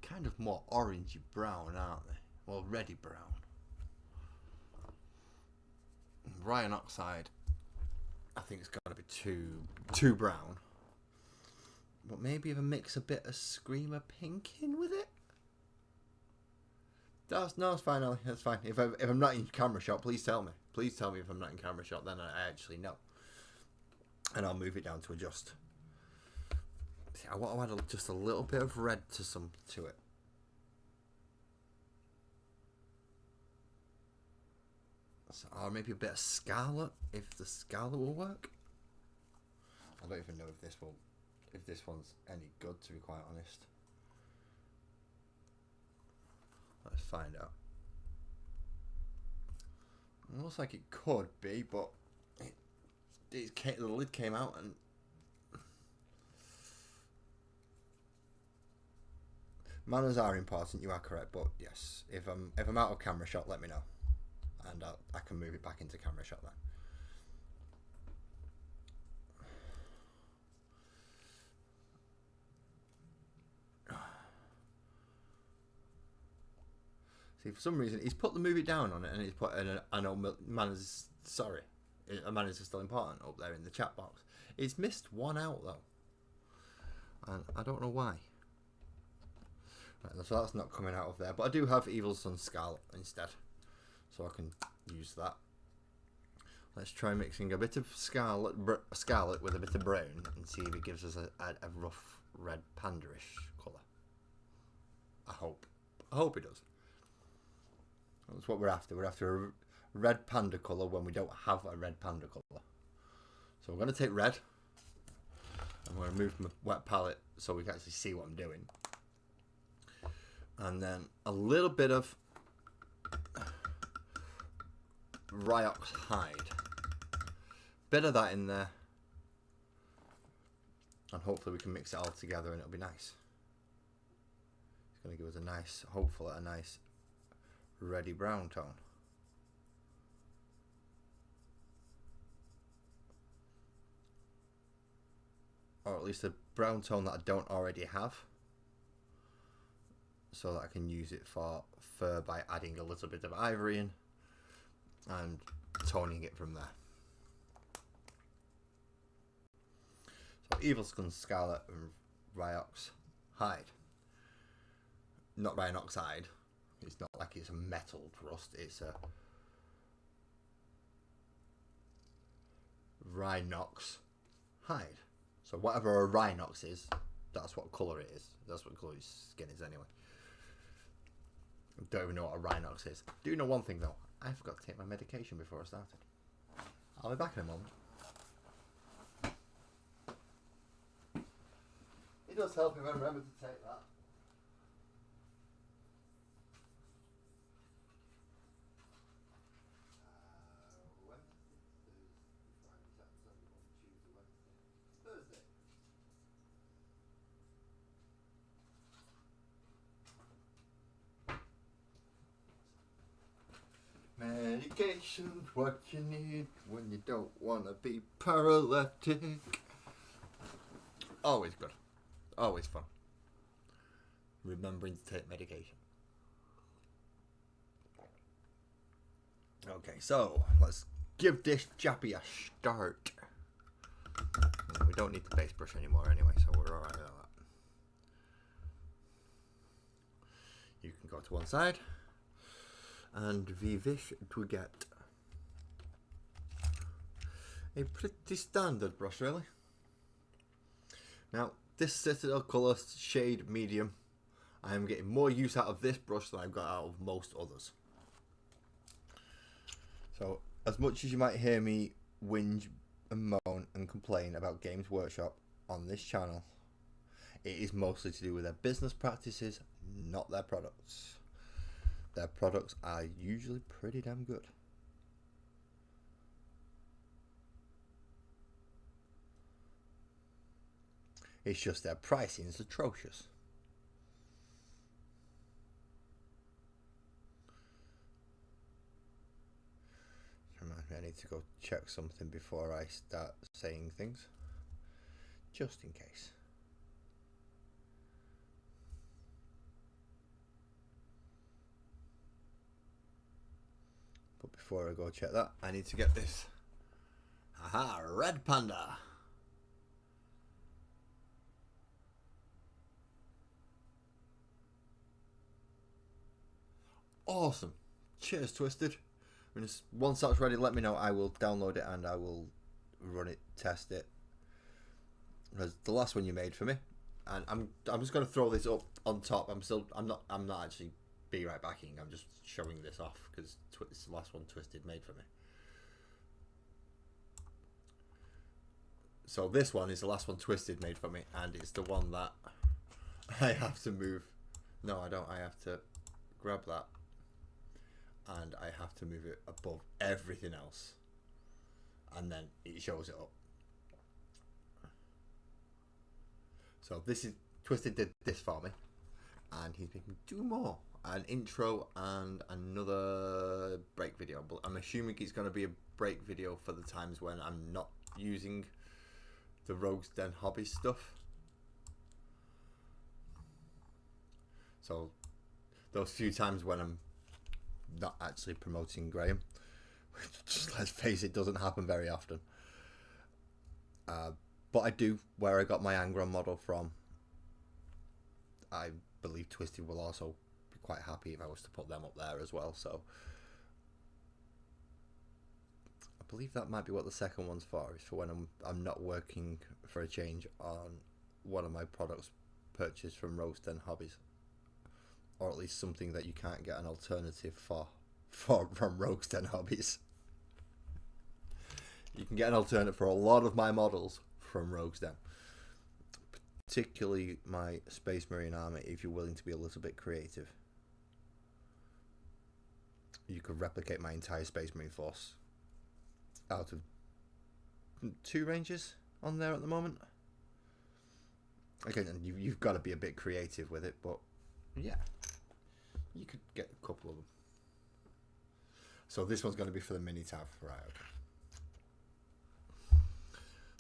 Kind of more orangey brown, aren't they? Well, reddy brown. Ryan Oxide, I think it's going to be too brown. But maybe even mix a bit of Screamer Pink in with it. No, it's fine, Ollie. That's fine. If I'm not in camera shot, please tell me. Please tell me if I'm not in camera shot, then I actually know. And I'll move it down to adjust. See, I want to add just a little bit of red to it. So, or maybe a bit of scarlet, if the scarlet will work. I don't even know if this one's any good, to be quite honest. Let's find out. It looks like it could be, but the lid came out and manners are important. You are correct, but yes, if I'm out of camera shot, let me know, and I can move it back into camera shot then. See, for some reason, he's put the movie down on it, and he's put I know manners. Sorry, manners are still important up there in the chat box. It's missed one out though, and I don't know why. Right, so that's not coming out of there, but I do have Evil Sun Scarlet instead, so I can use that. Let's try mixing a bit of scarlet with a bit of brown and see if it gives us a rough red panda-ish colour. I hope it does. That's what we're after. We're after a red panda colour when we don't have a red panda colour. So we're going to take red. I'm going to move my wet palette so we can actually see what I'm doing. And then a little bit of Ryox Hide. Bit of that in there. And hopefully we can mix it all together and it'll be nice. It's going to give us a nice, hopefully a nice reddy brown tone. Or at least a brown tone that I don't already have, so that I can use it for fur by adding a little bit of ivory in and toning it from there. So Evil Sun Scarlet and Ryox Hide. not Rhinoxide. It's not like it's a metal rust. It's a Rhinox hide. So whatever a Rhinox is, that's what colour it is. That's what colour his skin is anyway. I don't even know what a Rhinox is. Do know one thing though. I forgot to take my medication before I started. I'll be back in a moment. It does help if I remember to take that. Medication's what you need when you don't want to be paralytic. Always good. Always fun. Remembering to take medication. Okay, so let's give this jappy a start. We don't need the base brush anymore anyway, so we're alright with that. You can go to one side. And we wish to get a pretty standard brush, really. Now, this Citadel Colour shade medium, I am getting more use out of this brush than I've got out of most others. So, as much as you might hear me whinge and moan and complain about Games Workshop on this channel, it is mostly to do with their business practices, not their products. Their products are usually pretty damn good. It's just their pricing is atrocious. Remind me, I need to go check something before I start saying things, just in case. But before I go check that, I need to get this. Aha, Red Panda. Awesome. Cheers, Twisted. Once that's ready, let me know. I will download it and I will run it, test it. Because the last one you made for me, and I'm just going to throw this up on top. I'm not actually be right backing. I'm just showing this off because it's the last one Twisted made for me. So this one is the last one Twisted made for me, and it's the one that I have to move. No, I don't. I have to grab that, and I have to move it above everything else, and then it shows it up. So this is Twisted did this for me, and he's making two more. An intro and another break video, but I'm assuming it's going to be a break video for the times when I'm not using the Rogues Den Hobbies stuff. So those few times when I'm not actually promoting Graham, just let's face it, doesn't happen very often. But I do, where I got my Angron model from, I believe Twisted will also quite happy if I was to put them up there as well. So I believe that might be what the second one's for, is for when I'm not working for a change on one of my products purchased from Rogues Den Hobbies, or at least something that you can't get an alternative for from Rogues Den Hobbies. You can get an alternative for a lot of my models from Rogues Den, particularly my Space Marine army. If you're willing to be a little bit creative, you could replicate my entire Space Marine force out of 2 ranges on there at the moment. Again, you've got to be a bit creative with it, but yeah, you could get a couple of them. So this one's going to be for the mini tab, right? Okay.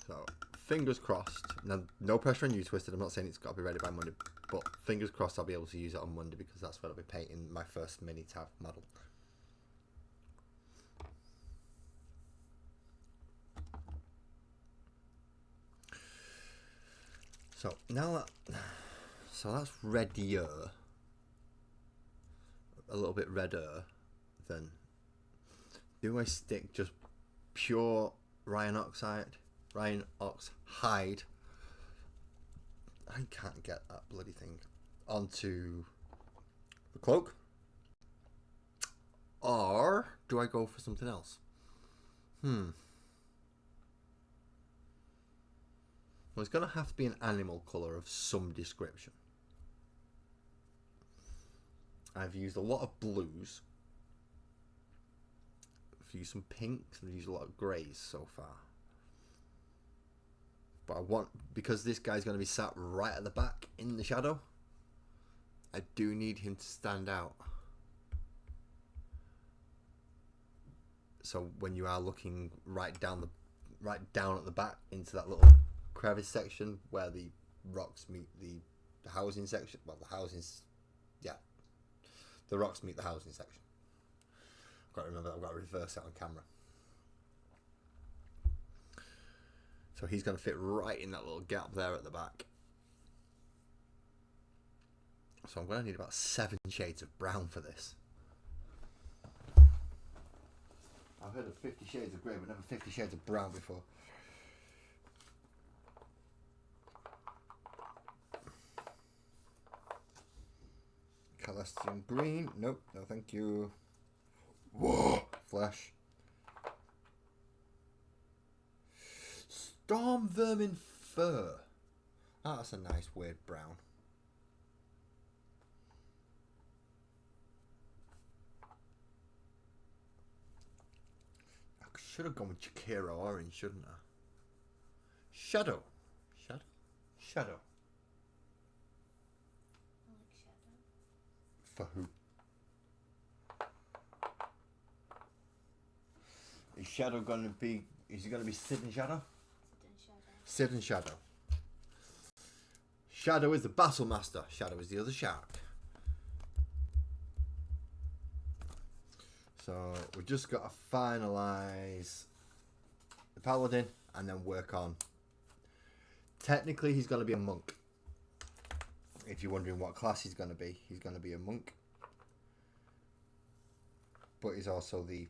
So fingers crossed. Now, no pressure on you, Twisted. I'm not saying it's got to be ready by Monday, but fingers crossed I'll be able to use it on Monday, because that's when I'll be painting my first mini tab model. So now that's readier. a little bit redder, then do I stick just pure Ryan Oxide? I can't get that bloody thing onto the cloak. Or do I go for something else? Well, it's going to have to be an animal colour of some description. I've used a lot of blues. I've used some pinks and I've used a lot of greys so far. But I want, because this guy's going to be sat right at the back in the shadow, I do need him to stand out. So when you are looking right down at the back into that little crevice section where the rocks meet the housing section, well, the rocks meet the housing section. I've got to remember that I've got to reverse it on camera. So he's going to fit right in that little gap there at the back. So I'm going to need about 7 shades of brown for this. I've heard of 50 Shades of Grey, but never 50 Shades of Brown before. Celestian Green. Nope, no thank you. Whoa! Flash. Storm Vermin Fur. Oh, that's a nice weird brown. Should have gone with Jakiro Orange, shouldn't I? Shadow. I like shadow. For who? Is Shadow going to be... Is he going to be Sid and Shadow? Sid and Shadow. Shadow is the Battle Master. Shadow is the other shark. So we've just got to finalise the Paladin and then work on... Technically he's going to be a monk. If you're wondering what class he's going to be a monk. But he's also the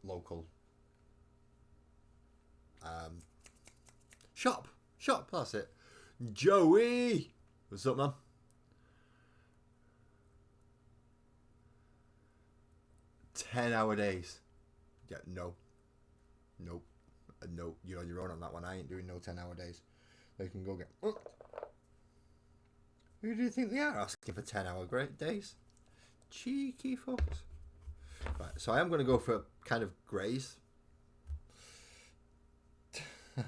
local shop, that's it. Joey! What's up, man? $10-hour days. Yeah, no. Nope. No, you're on your own on that one. I ain't doing no 10-hour days. They can go get... Oh. Who do you think they are asking for 10-hour days? Cheeky fuckers. Right, so I am going to go for kind of greys.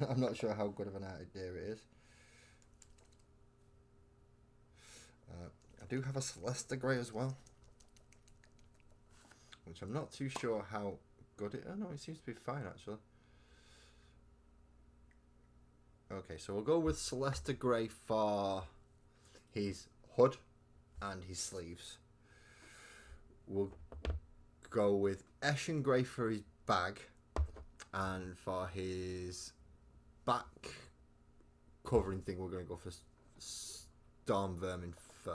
I'm not sure how good of an idea it is. I do have a Celesta grey as well, which I'm not too sure how good it... Oh no, it seems to be fine actually. Okay, so we'll go with Celesta grey for his hood and his sleeves. We'll go with Eshin grey for his bag, and for his back covering thing we're going to go for Storm Vermin Fur.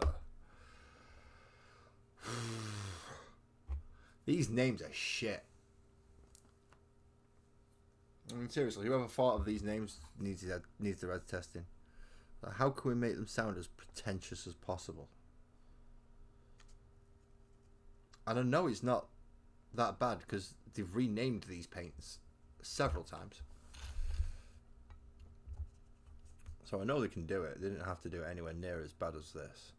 These names are shit. I mean, seriously, whoever thought of these names needs the red testing. Like, how can we make them sound as pretentious as possible? And I know it's not that bad because they've renamed these paints several times. So I know they can do it. They didn't have to do it anywhere near as bad as this.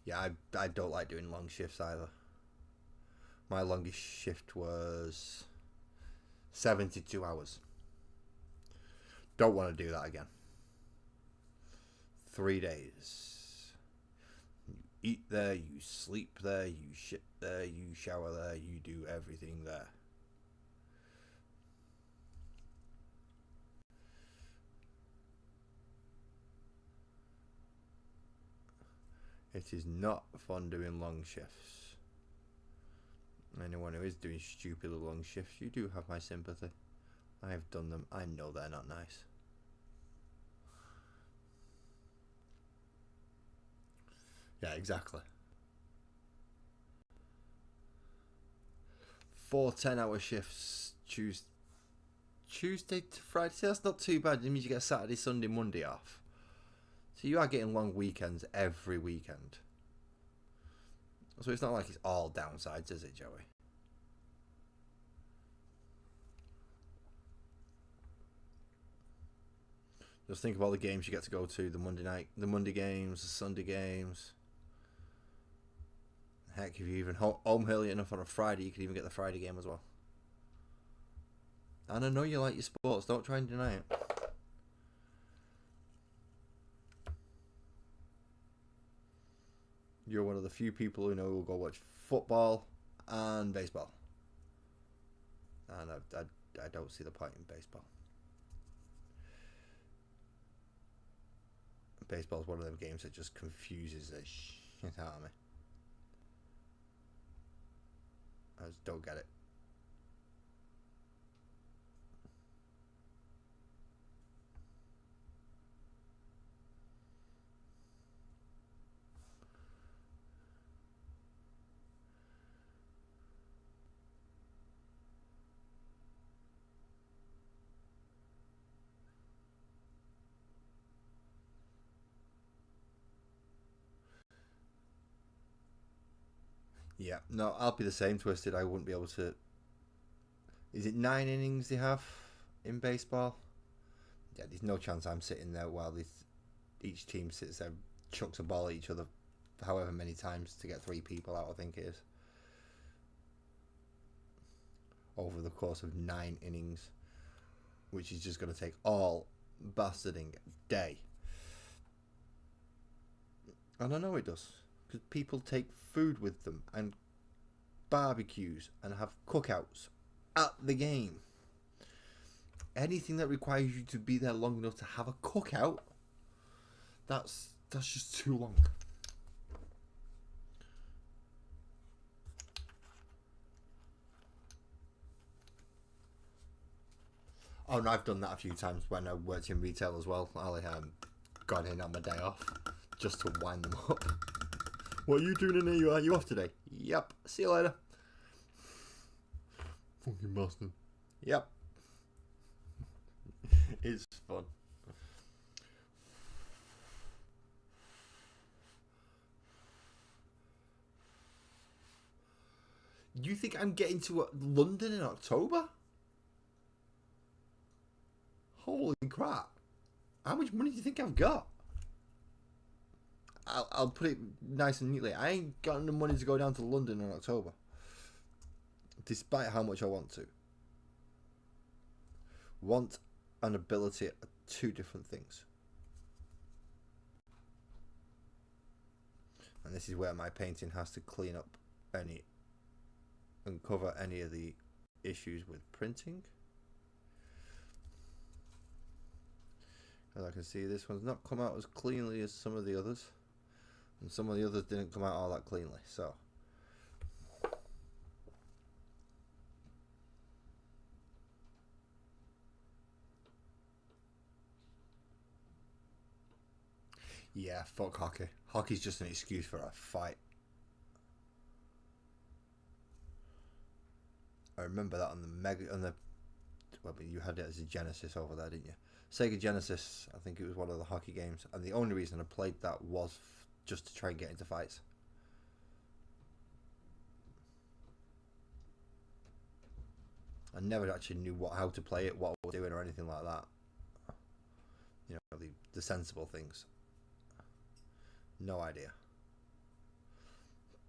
Yeah, I don't like doing long shifts either. My longest shift was 72 hours. Don't want to do that again. 3 days. You eat there, you sleep there, you shit there, you shower there, you do everything there. It is not fun doing long shifts. Anyone who is doing stupid long shifts, you do have my sympathy. I have done them. I know they're not nice. Yeah, exactly. 4 10-hour shifts Tuesday to Friday. See, that's not too bad. It means you get Saturday, Sunday, Monday off. So you are getting long weekends every weekend. So it's not like it's all downsides, is it, Joey? Just think of all the games you get to go to, the Monday games, the Sunday games. Heck, if you even home early enough on a Friday, you could even get the Friday game as well. And I know you like your sports, don't try and deny it. You're one of the few people who know who will go watch football and baseball. And I don't see the point in baseball. Baseball's one of them games that just confuses the shit out of me. I just don't get it. Yeah, no, I'll be the same, Twisted. I wouldn't be able to. Is it 9 innings they have in baseball? Yeah, there's no chance I'm sitting there while each team sits there, chucks a ball at each other however many times to get 3 people out, I think it is. Over the course of 9 innings, which is just going to take all bastarding day. And I know it does, because people take food with them and barbecues and have cookouts at the game. Anything that requires you to be there long enough to have a cookout, that's just too long. Oh, and I've done that a few times when I worked in retail as well. I'll gone in on my day off just to wind them up. What are you doing in here? Are you off today? Yep. See you later. Fucking bastard. Yep. It's fun. You think I'm getting to London in October? Holy crap. How much money do you think I've got? I'll put it nice and neatly. I ain't got enough money to go down to London in October. Despite how much I want to. Want and ability are 2 different things. And this is where my painting has to clean up and cover any of the issues with printing. As I can see, this one's not come out as cleanly as some of the others. And some of the others didn't come out all that cleanly. So yeah, fuck hockey. Hockey's just an excuse for a fight. I remember that on the well, but you had it as a Genesis over there, didn't you? Sega Genesis, I think it was one of the hockey games, and the only reason I played that was just to try and get into fights. I never actually knew how to play it, what I was doing, or anything like that. You know, the sensible things. No idea.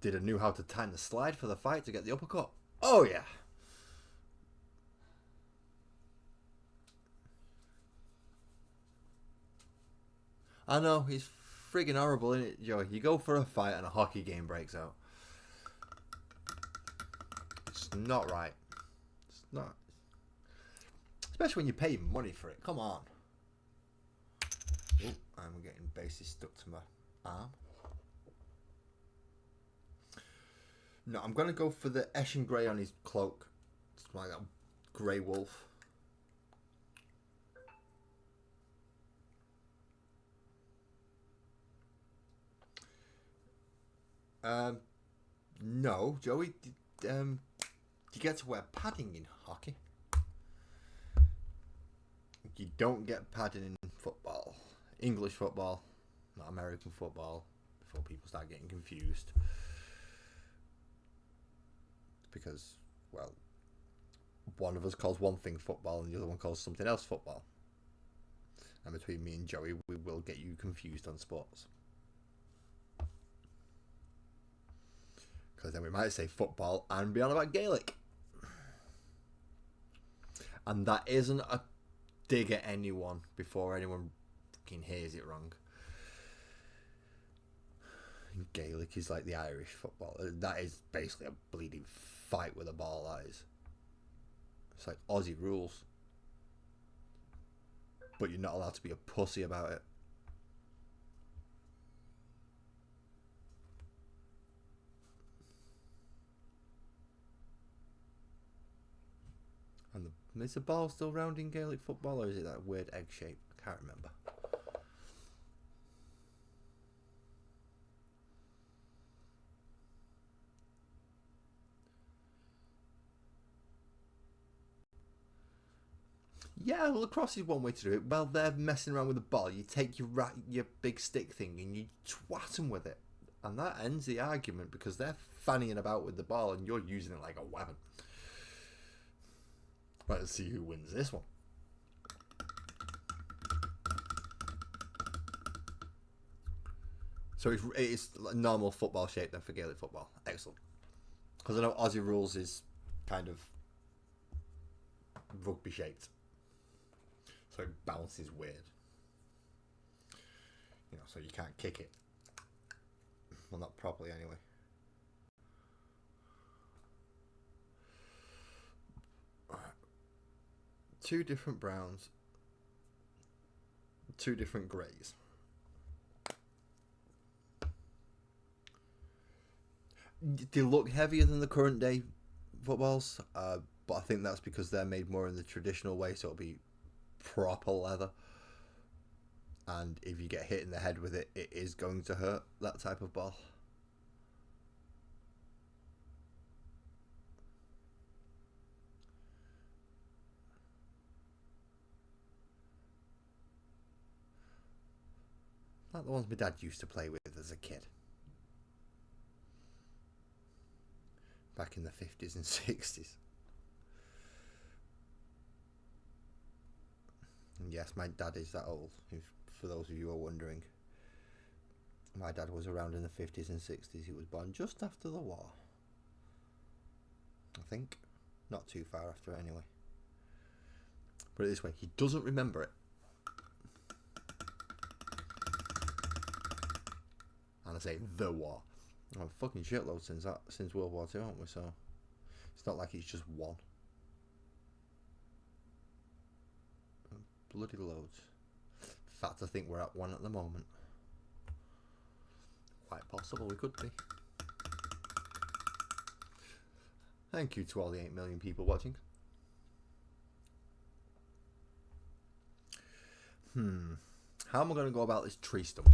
Did I know how to time the slide for the fight to get the uppercut? Oh yeah. I know, it's friggin' horrible, isn't it, Joey? You go for a fight and a hockey game breaks out. It's not right. It's not. Especially when you pay money for it. Come on. Oh, I'm getting bases stuck to my arm. No, I'm going to go for the Eshin Grey on his cloak. It's like that grey wolf. No, Joey. Do you get to wear padding in hockey? You don't get padding in football. English football, not American football, before people start getting confused. Because, well, one of us calls one thing football and the other one calls something else football. And between me and Joey, we will get you confused on sports. Because then we might say football and be on about Gaelic. And that isn't a dig at anyone before anyone fucking hears it wrong. Gaelic is like the Irish football. That is basically a bleeding fight with a ball, that is. It's like Aussie rules. But you're not allowed to be a pussy about it. And is the ball still round in Gaelic football, or is it that weird egg shape? I can't remember. Yeah, lacrosse is one way to do it. While they're messing around with the ball, you take your big stick thing and you twat them with it. And that ends the argument because they're fannying about with the ball and you're using it like a weapon. Right, let's see who wins this one. So it's normal football shape then for Gaelic football. Excellent. Because I know Aussie rules is kind of rugby shaped. So it bounces weird. You know, so you can't kick it. Well, not properly anyway. Two different browns. Two different greys. They look heavier than the current day footballs, but I think that's because they're made more in the traditional way, so it'll be proper leather. And if you get hit in the head with it, it is going to hurt, that type of ball. Like the ones my dad used to play with as a kid. Back in the 50s and 60s. And yes, my dad is that old, for those of you who are wondering. My dad was around in the 50s and 60s. He was born just after the war. I think. Not too far after, anyway. Put it this way, he doesn't remember it. And I say the war. Oh, fucking shitload since World War II, aren't we? So it's not like it's just one. Bloody loads. In fact, I think we're at one at the moment. Quite possible we could be. Thank you to all the 8 million people watching. How am I going to go about this tree stump?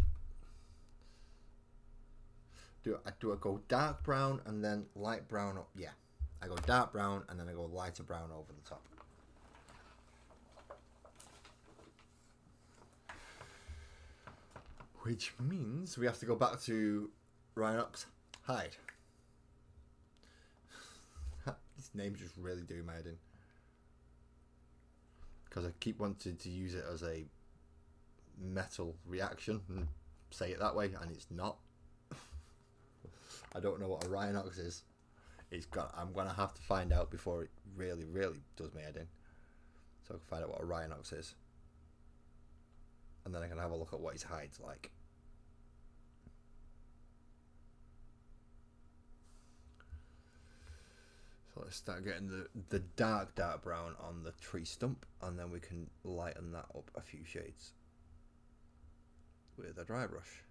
Do I go dark brown and then light brown up? Yeah. I go dark brown and then I go lighter brown over the top. Which means we have to go back to Rhinox Hide. These names just really do my head in. Because I keep wanting to use it as a metal reaction and say it that way, and it's not. I don't know what a Rhinox is. I'm going to have to find out before it really, really does my head in. So I can find out what a Rhinox is. And then I can have a look at what his hide's like. So let's start getting the dark brown on the tree stump, and then we can lighten that up a few shades with a dry brush.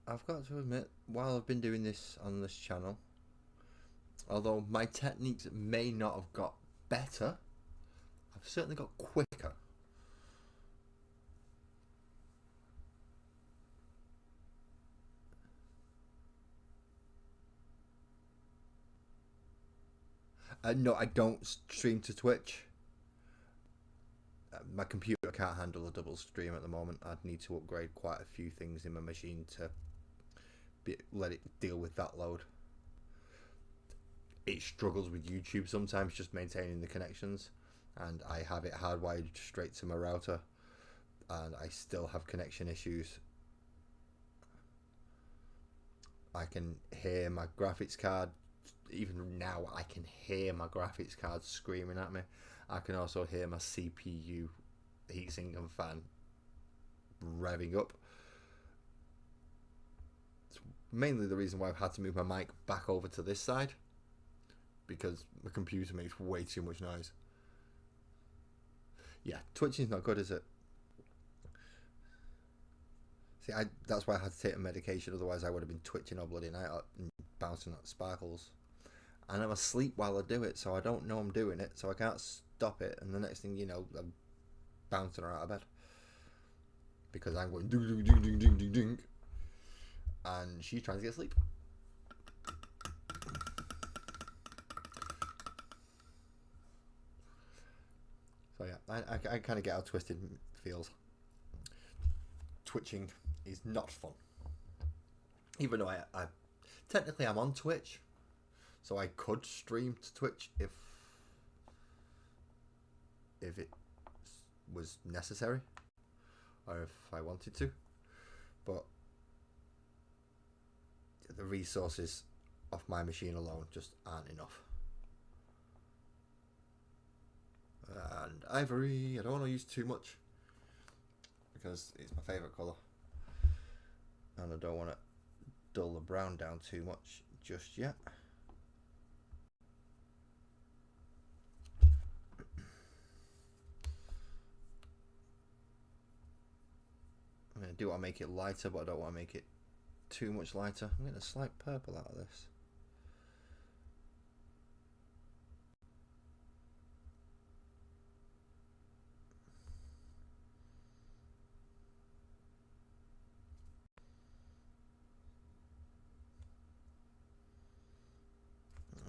I've got to admit, while I've been doing this on this channel, although my techniques may not have got better, I've certainly got quicker. No, I don't stream to Twitch. My computer can't handle a double stream at the moment. I'd need to upgrade quite a few things in my machine to let it deal with that load. It struggles with YouTube sometimes, just maintaining the connections, and I have it hardwired straight to my router, and I still have connection issues. I can hear my graphics card. Even now, I can hear my graphics card screaming at me. I can also hear my CPU heatsink and fan revving up. It's mainly the reason why I've had to move my mic back over to this side, because my computer makes way too much noise. Yeah, twitching's not good, is it? See, that's why I had to take a medication, otherwise I would have been twitching all bloody night and bouncing at sparkles. And I'm asleep while I do it, so I don't know I'm doing it, so I can't stop it, and the next thing you know, I'm bouncing her out of bed. Because I'm going ding ding ding ding ding ding ding, and she's trying to get asleep. So yeah, I kind of get how twisted it feels. Twitching is not fun. Even though I technically I'm on Twitch, so I could stream to Twitch if it was necessary, or if I wanted to, but the resources of my machine alone just aren't enough. And ivory, I don't want to use too much because it's my favourite colour, and I don't want to dull the brown down too much just yet. I do want to make it lighter, but I don't want to make it too much lighter. I'm getting a slight purple out of this.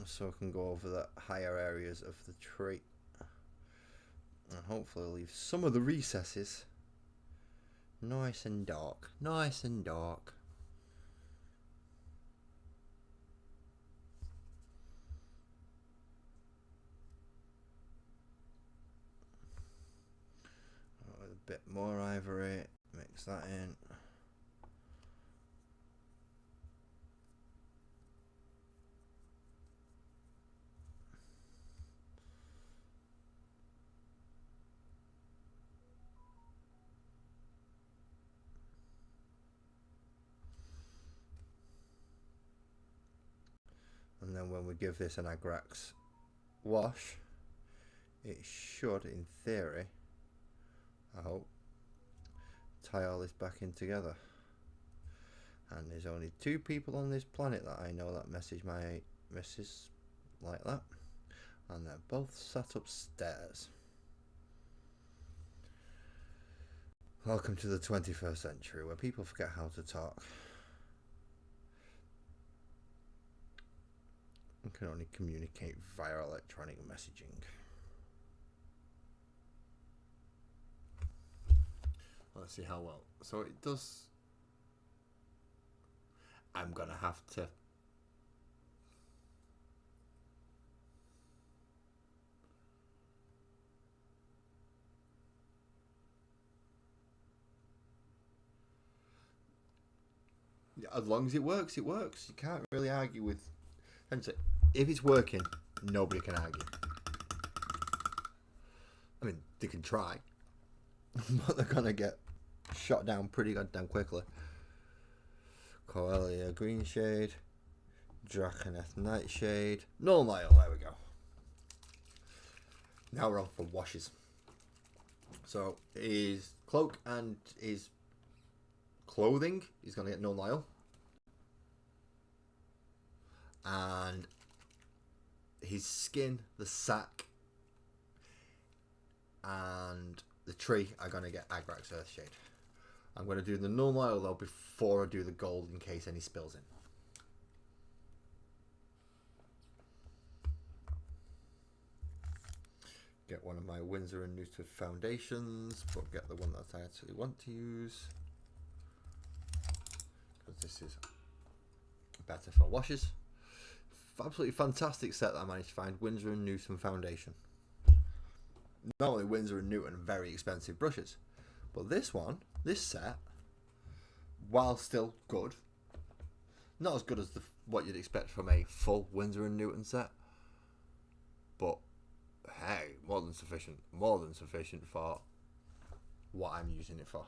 So I can go over the higher areas of the tree and hopefully leave some of the recesses nice and dark. Nice and dark. A bit more ivory, mix that in. And then when we give this an Agrax wash, it should, in theory, I hope, tie all this back in together. And there's only 2 people on this planet that I know that message my missus like that, and they're both sat upstairs. Welcome to the 21st century, where people forget how to talk and can only communicate via electronic messaging. Let's see how well. So it does. I'm gonna have to. As long as it works, it works. You can't really argue with. If it's working, nobody can argue. I mean, they can try, but they're gonna get shot down pretty goddamn quickly. Coelia green shade, Draconeth nightshade, Null Nile. There we go. Now we're on for washes. So his cloak and his clothing is gonna get Null Nile. and his skin, the sack, and the tree are going to get Agrax Earthshade. I'm going to do the normal oil though before I do the gold in case any spills in. Get one of my Winsor & Newton foundations, but get the one that I actually want to use, because this is better for washes. Absolutely fantastic set that I managed to find, Winsor & Newton foundation. Not only Winsor & Newton very expensive brushes, but this one, this set, while still good, not as good as what you'd expect from a full Winsor & Newton set, but hey, more than sufficient for what I'm using it for,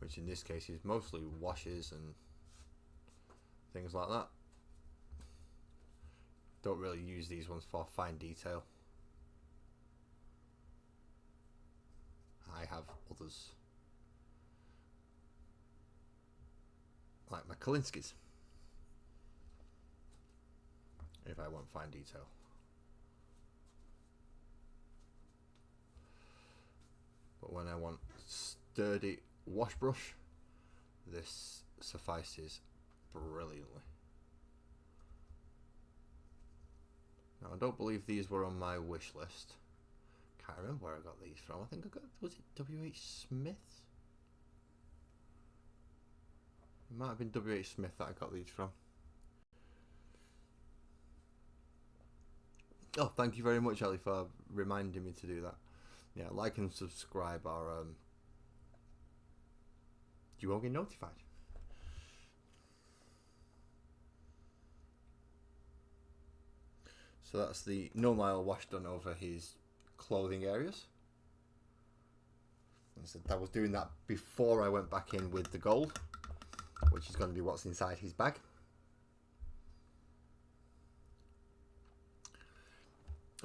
which in this case is mostly washes and things like that. Don't really use these ones for fine detail. I have others, like my Kolinsky's, if I want fine detail. But when I want sturdy wash brush, this suffices brilliantly. Now, I don't believe these were on my wish list. Can't remember where I got these from. I think I got, was it W.H. Smith? It might have been W.H. Smith that I got these from. Oh, thank you very much, Ellie, for reminding me to do that. Yeah, like and subscribe, or you won't get notified. So that's the normal oil wash done over his clothing areas. I was doing that before I went back in with the gold, which is going to be what's inside his bag.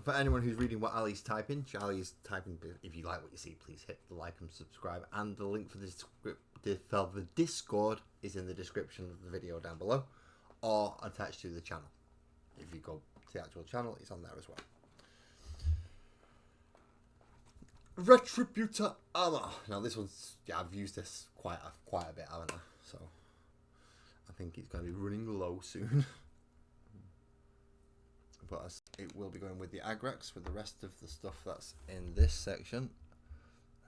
For anyone who's reading what Ali's typing, Ali's typing, if you like what you see, please hit the like and subscribe. And the link for the Discord is in the description of the video down below, or attached to the channel. If you go to the actual channel, it's on there as well. Retributor Armor. Now this one's, yeah, I've used this quite a bit, haven't I? So I think it's going to be running low soon. But it will be going with the Agrax with the rest of the stuff that's in this section.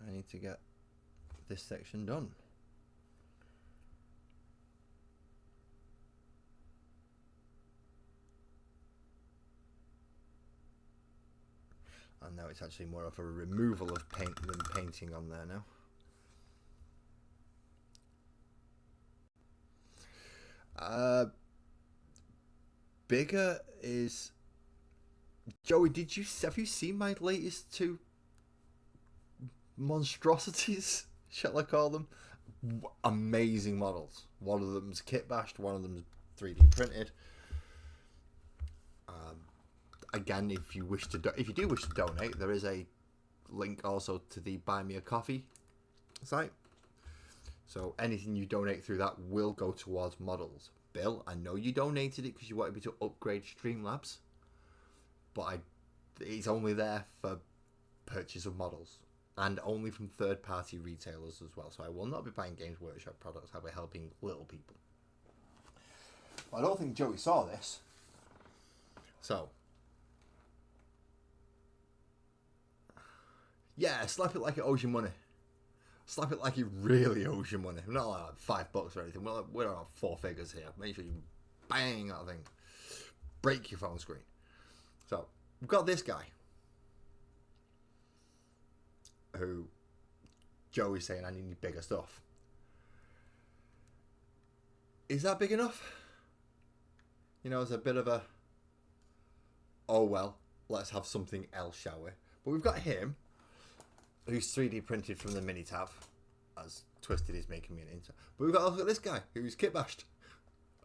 I need to get this section done. And now it's actually more of a removal of paint than painting on there now. Bigger is... Joey, have you seen my latest two monstrosities, shall I call them? Amazing models. One of them's kit bashed, one of them's 3D printed. Again, if you do wish to donate, there is a link also to the Buy Me a Coffee site. So anything you donate through that will go towards models. Bill, I know you donated it because you wanted me to upgrade Streamlabs, but it's only there for purchase of models, and only from third-party retailers as well. So I will not be buying Games Workshop products. I'll be helping little people. I don't think Joey saw this. So, yeah, slap it like it owes you money. Slap it like it really owes you money. Not like $5 or anything. We're on 4 figures here. Make sure you bang that thing. Break your phone screen. So, we've got this guy. Who Joey's saying I need bigger stuff. Is that big enough? You know, it's a bit of a... Oh well, let's have something else, shall we? But we've got him, who's 3D printed from the Minitab, as Twisted is making me an intro. But we've got also this guy, who's kit bashed.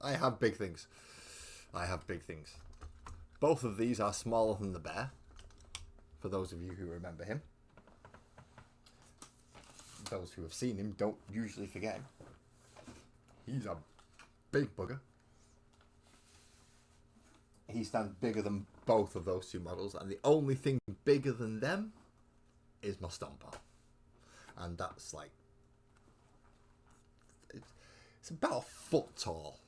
I have big things. I have big things. Both of these are smaller than the bear, for those of you who remember him. Those who have seen him don't usually forget him. He's a big bugger. He stands bigger than both of those two models, and the only thing bigger than them is my Stomper. And that's like... It's about a foot tall.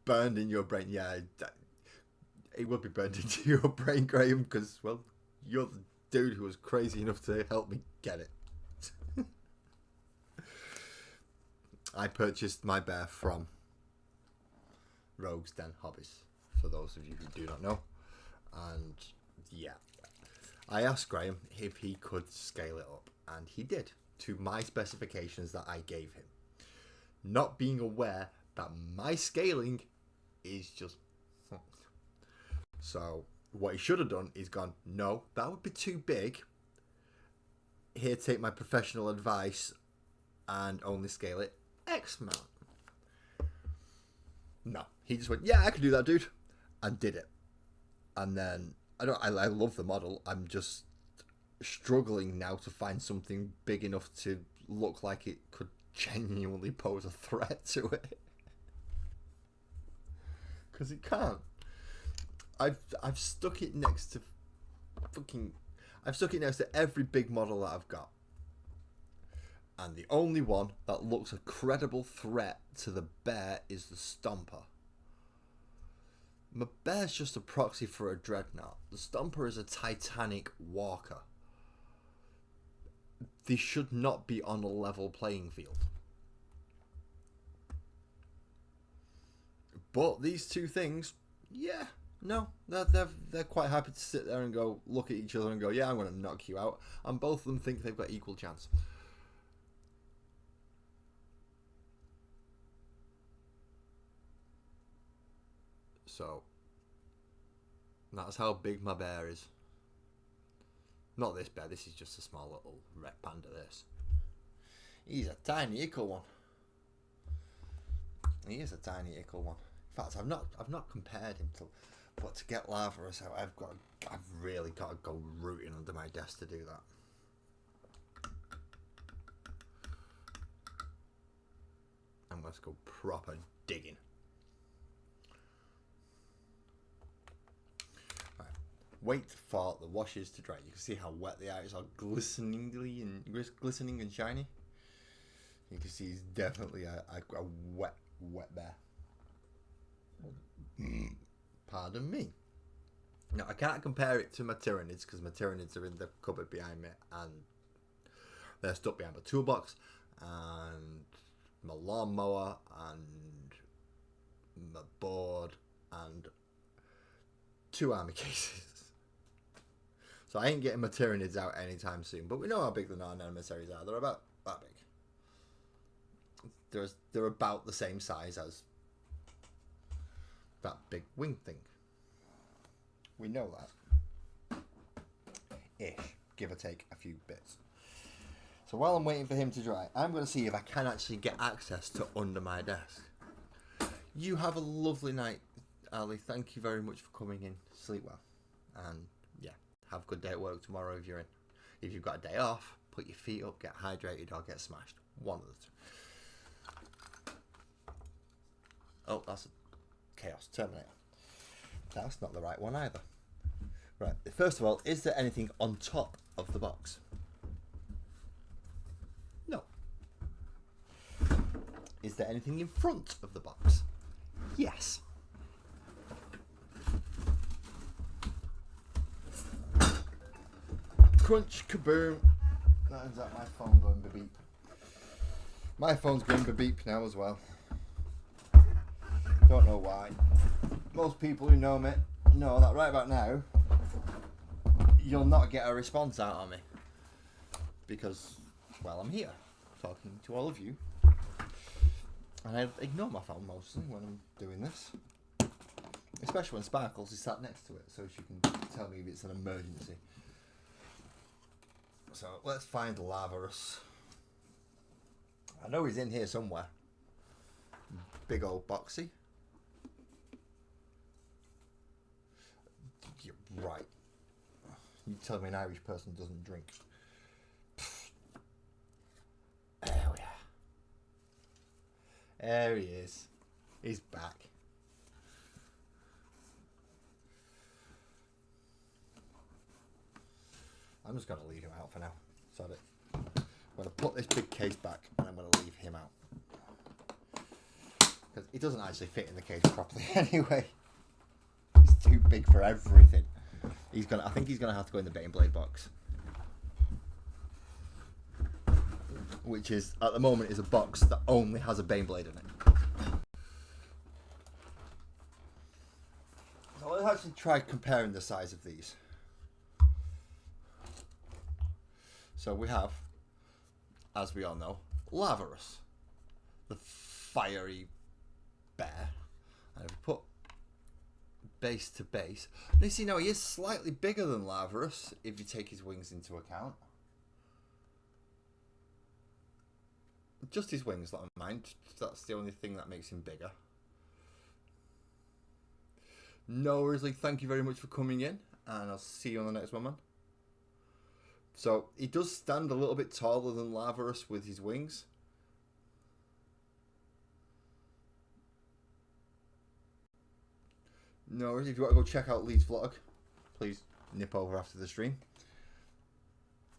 Burned in your brain, yeah. It will be burned into your brain, Graham, because, well, you're the dude who was crazy enough to help me get it. I purchased my bear from Rogue's Den Hobbies, for those of you who do not know. And, yeah. I asked Graham if he could scale it up, and he did, to my specifications that I gave him. Not being aware that my scaling is just... So, what he should have done is gone, no, that would be too big. Here, take my professional advice and only scale it X amount. No, he just went, yeah, I can do that, dude, and did it. And then, I love the model. I'm just struggling now to find something big enough to look like it could genuinely pose a threat to it. Because it can't. I've stuck it next to every big model that I've got. And the only one that looks a credible threat to the bear is the Stomper. My bear's just a proxy for a Dreadnought. The Stomper is a Titanic walker. They should not be on a level playing field. But these two things, yeah, no, they're quite happy to sit there and go look at each other and go, yeah, I'm going to knock you out. And both of them think they've got equal chance. So, that's how big my bear is. Not this bear, this is just a small little red panda, this. He's a tiny ickle one. He is a tiny ickle one. In fact, I've not compared him to, but to get Lavaros out, I've really got to go rooting under my desk to do that. I'm going to go proper digging. Right. Wait for the washes to dry. You can see how wet they are. It's all glistening and shiny. You can see he's definitely a wet bear. Pardon me. Now, I can't compare it to my Tyranids because my Tyranids are in the cupboard behind me and they're stuck behind my toolbox and my lawnmower and my board and 2 army cases. So I ain't getting my Tyranids out anytime soon, but we know how big the non-emissaries are. They're about that big. They're about the same size as that big wing thing. We know that. Ish. Give or take a few bits. So while I'm waiting for him to dry, I'm going to see if I can actually get access to under my desk. You have a lovely night, Ali. Thank you very much for coming in. Sleep well. And yeah, have a good day at work tomorrow if you're in. If you've got a day off, put your feet up, get hydrated or get smashed. One of the two. Oh, that's a Chaos Terminator. That's not the right one either. Right, first of all, is there anything on top of the box? No. Is there anything in front of the box? Yes. Crunch, kaboom. That ends up my phone going beep. My phone's going beep now as well. Don't know why. Most people who know me know that right about now, you'll not get a response out of me. Because, well, I'm here, talking to all of you. And I ignore my phone mostly when I'm doing this. Especially when Sparkles is sat next to it, so she can tell me if it's an emergency. So, let's find Lavaros. I know he's in here somewhere. Big old boxy. You're right. You tell me an Irish person doesn't drink. There we are. There he is. He's back. I'm just going to leave him out for now. Sod it. I'm going to put this big case back and I'm going to leave him out. Because he doesn't actually fit in the cage properly anyway. He's too big for everything. I think he's gonna have to go in the Bane Blade box, which is at the moment is a box that only has a Bane Blade in it. So let's actually try comparing the size of these. So we have, as we all know, Lavarus, the fiery bear, and if we put base to base, and you see now he is slightly bigger than Lavarus if you take his wings into account. Just his wings, that I mind. That's the only thing that makes him bigger. No worries, thank you very much for coming in, and I'll see you on the next one, man. So he does stand a little bit taller than Lavarus with his wings. No worries, if you want to go check out Lee's vlog, please nip over after the stream.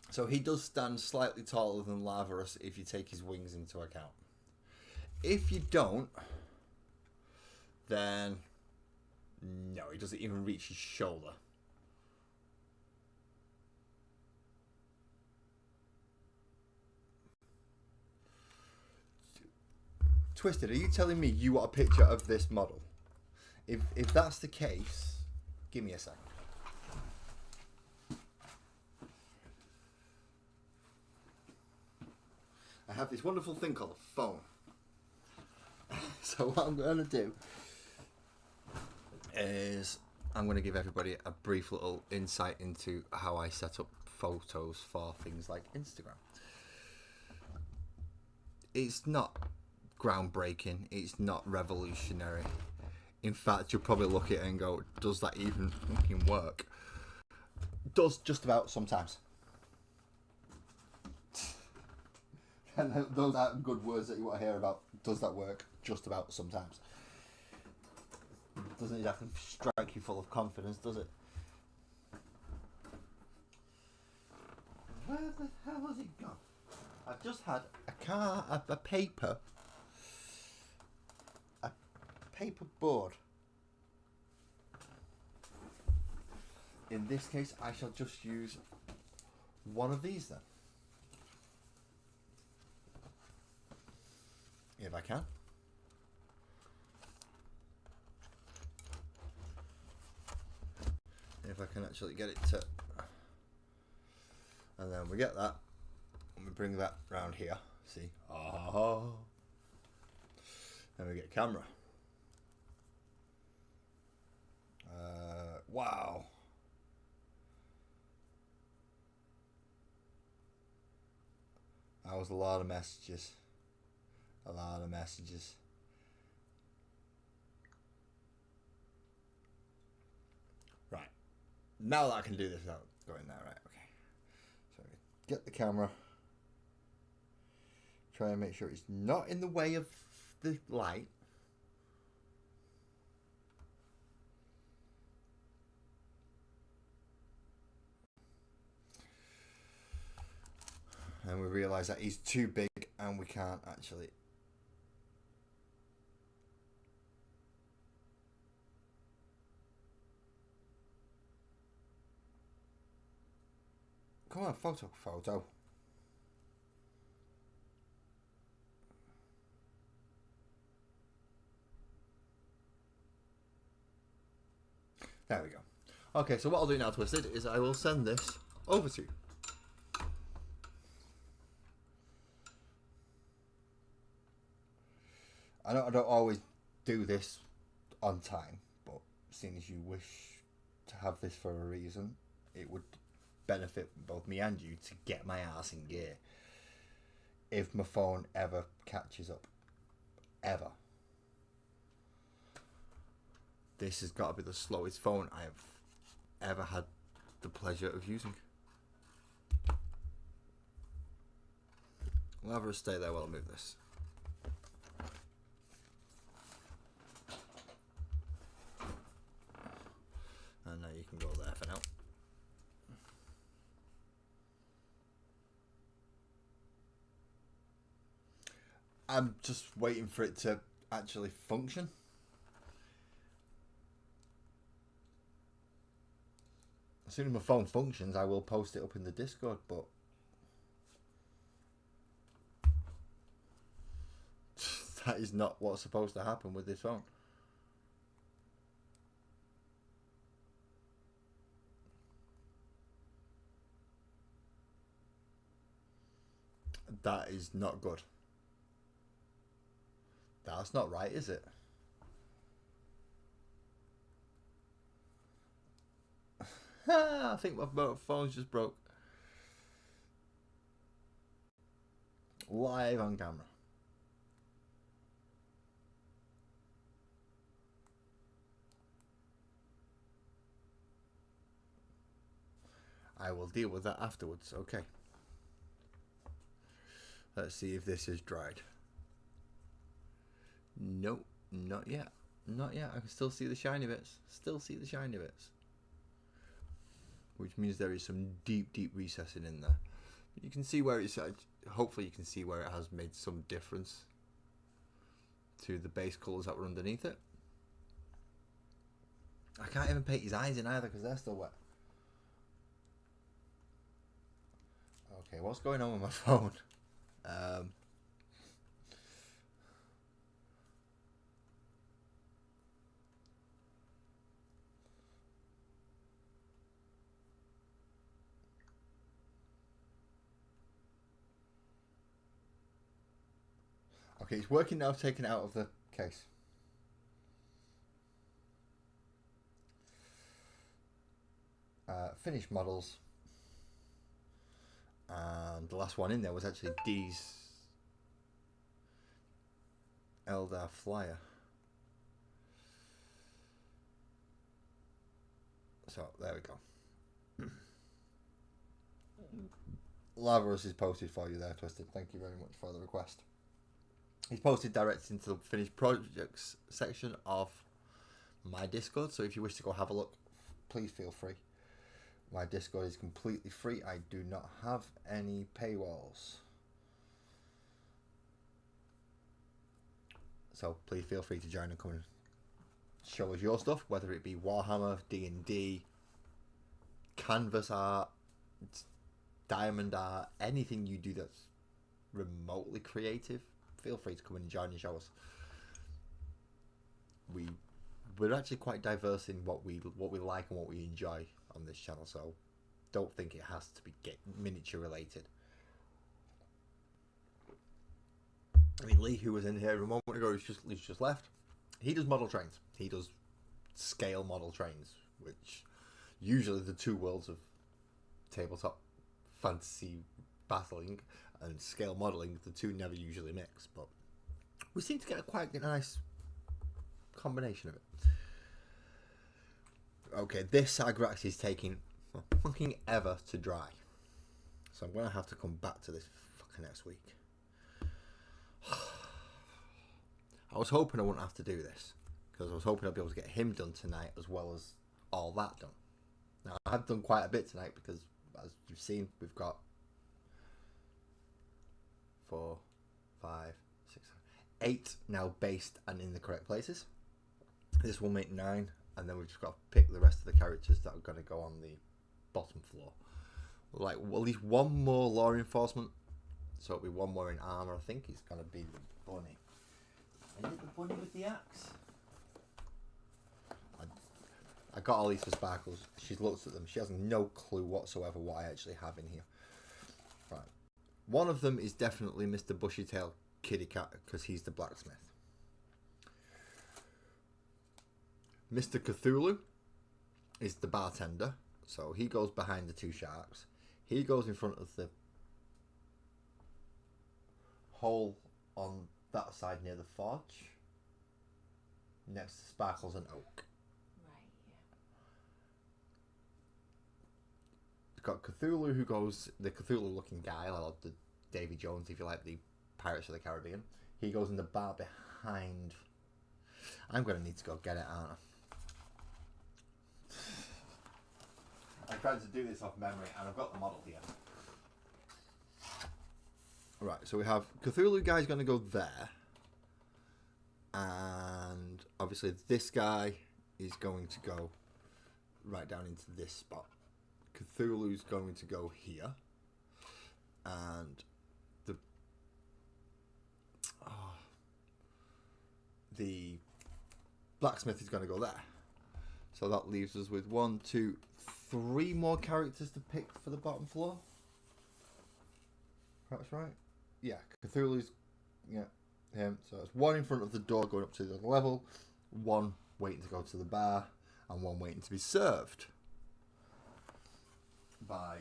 So he does stand slightly taller than Lavarus if you take his wings into account. If you don't, then no, he doesn't even reach his shoulder. Twisted, are you telling me you want a picture of this model? If that's the case, give me a second. I have this wonderful thing called a phone. So what I'm going to do is I'm going to give everybody a brief little insight into how I set up photos for things like Instagram. It's not groundbreaking. It's not revolutionary. In fact, you'll probably look at it and go, does that even fucking work? Does just about sometimes. And those are good words that you want to hear about. Does that work? Just about sometimes. Doesn't exactly strike you full of confidence, does it? Where the hell has it gone? I've just had a paper board. In this case, I shall just use one of these then. If I can. If I can actually get it to... And then we get that. And we bring that round here. See? Oh. Then we get camera. Wow. That was a lot of messages. A lot of messages. Right. Now that I can do this without going there, right? Okay. So get the camera. Try and make sure it's not in the way of the light. And we realise that he's too big and we can't actually... Come on, photo. There we go. Okay, so what I'll do now, Twisted, is I will send this over to you. I don't always do this on time, but seeing as you wish to have this for a reason, it would benefit both me and you to get my ass in gear if my phone ever catches up. Ever. This has got to be the slowest phone I have ever had the pleasure of using. We'll have her stay there while I move this. And now you can go there for now. I'm just waiting for it to actually function. As soon as my phone functions, I will post it up in the Discord, but that is not what's supposed to happen with this phone. That is not good. That's not right, is it? I think my phone's just broke. Live on camera. I will deal with that afterwards, okay. Let's see if this is dried. Nope, not yet. Not yet. I can still see the shiny bits. Still see the shiny bits. Which means there is some deep, deep recessing in there. You can see where it's... Hopefully you can see where it has made some difference to the base colours that were underneath it. I can't even paint his eyes in either because they're still wet. Okay, what's going on with my phone? Okay, it's working now. Taken it out of the case. Finished models. And the last one in there was actually Dee's Eldar Flyer. So, there we go. Lavarus is posted for you there, Twisted. Thank you very much for the request. He's posted directly into the finished projects section of my Discord, so if you wish to go have a look, please feel free. My Discord is completely free. I do not have any paywalls. So please feel free to join and come and show us your stuff, whether it be Warhammer, D&D, canvas art, diamond art, anything you do that's remotely creative. Feel free to come and join and show us. We're actually quite diverse in what we like and what we enjoy on this channel, so don't think it has to be miniature related. I mean, Lee, who was in here a moment ago, he's just left. He does model trains. He does scale model trains, which usually the two worlds of tabletop fantasy battling and scale modelling, the two never usually mix, but we seem to get quite a nice combination of it. Okay, this Agrax is taking fucking ever to dry, so I'm going to have to come back to this fucking next week. I was hoping I wouldn't have to do this, because I was hoping I'd be able to get him done tonight as well as all that done. Now, I have done quite a bit tonight because, as you've seen, we've got 4, 5, 6, 8 now based and in the correct places. This will make 9, and then we've just got to pick the rest of the characters that are going to go on the bottom floor. Like, at least one more law enforcement, so it'll be one more in armour. I think it's going to be the bunny. Is it the bunny with the axe? I got all these for Sparkles. She's looked at them. She has no clue whatsoever what I actually have in here. Right. One of them is definitely Mr. Bushytail Kitty Cat, because he's the blacksmith. Mr. Cthulhu is the bartender, so he goes behind the two sharks. He goes in front of the hole on that side near the forge, next to Sparkles and Oak. Right, got Cthulhu, who goes, the Cthulhu looking guy, or the Davy Jones, if you like, the Pirates of the Caribbean. He goes in the bar behind. I'm going to need to go get it, aren't I? I'm trying to do this off memory, and I've got the model here. Right, so we have Cthulhu guy's going to go there. And obviously this guy is going to go right down into this spot. Cthulhu's going to go here. And the blacksmith is going to go there. So that leaves us with 1, 2, 3 more characters to pick for the bottom floor. That's right. Yeah, Cthulhu's, yeah, him. So it's 1 in front of the door going up to the level, 1 waiting to go to the bar, and 1 waiting to be served by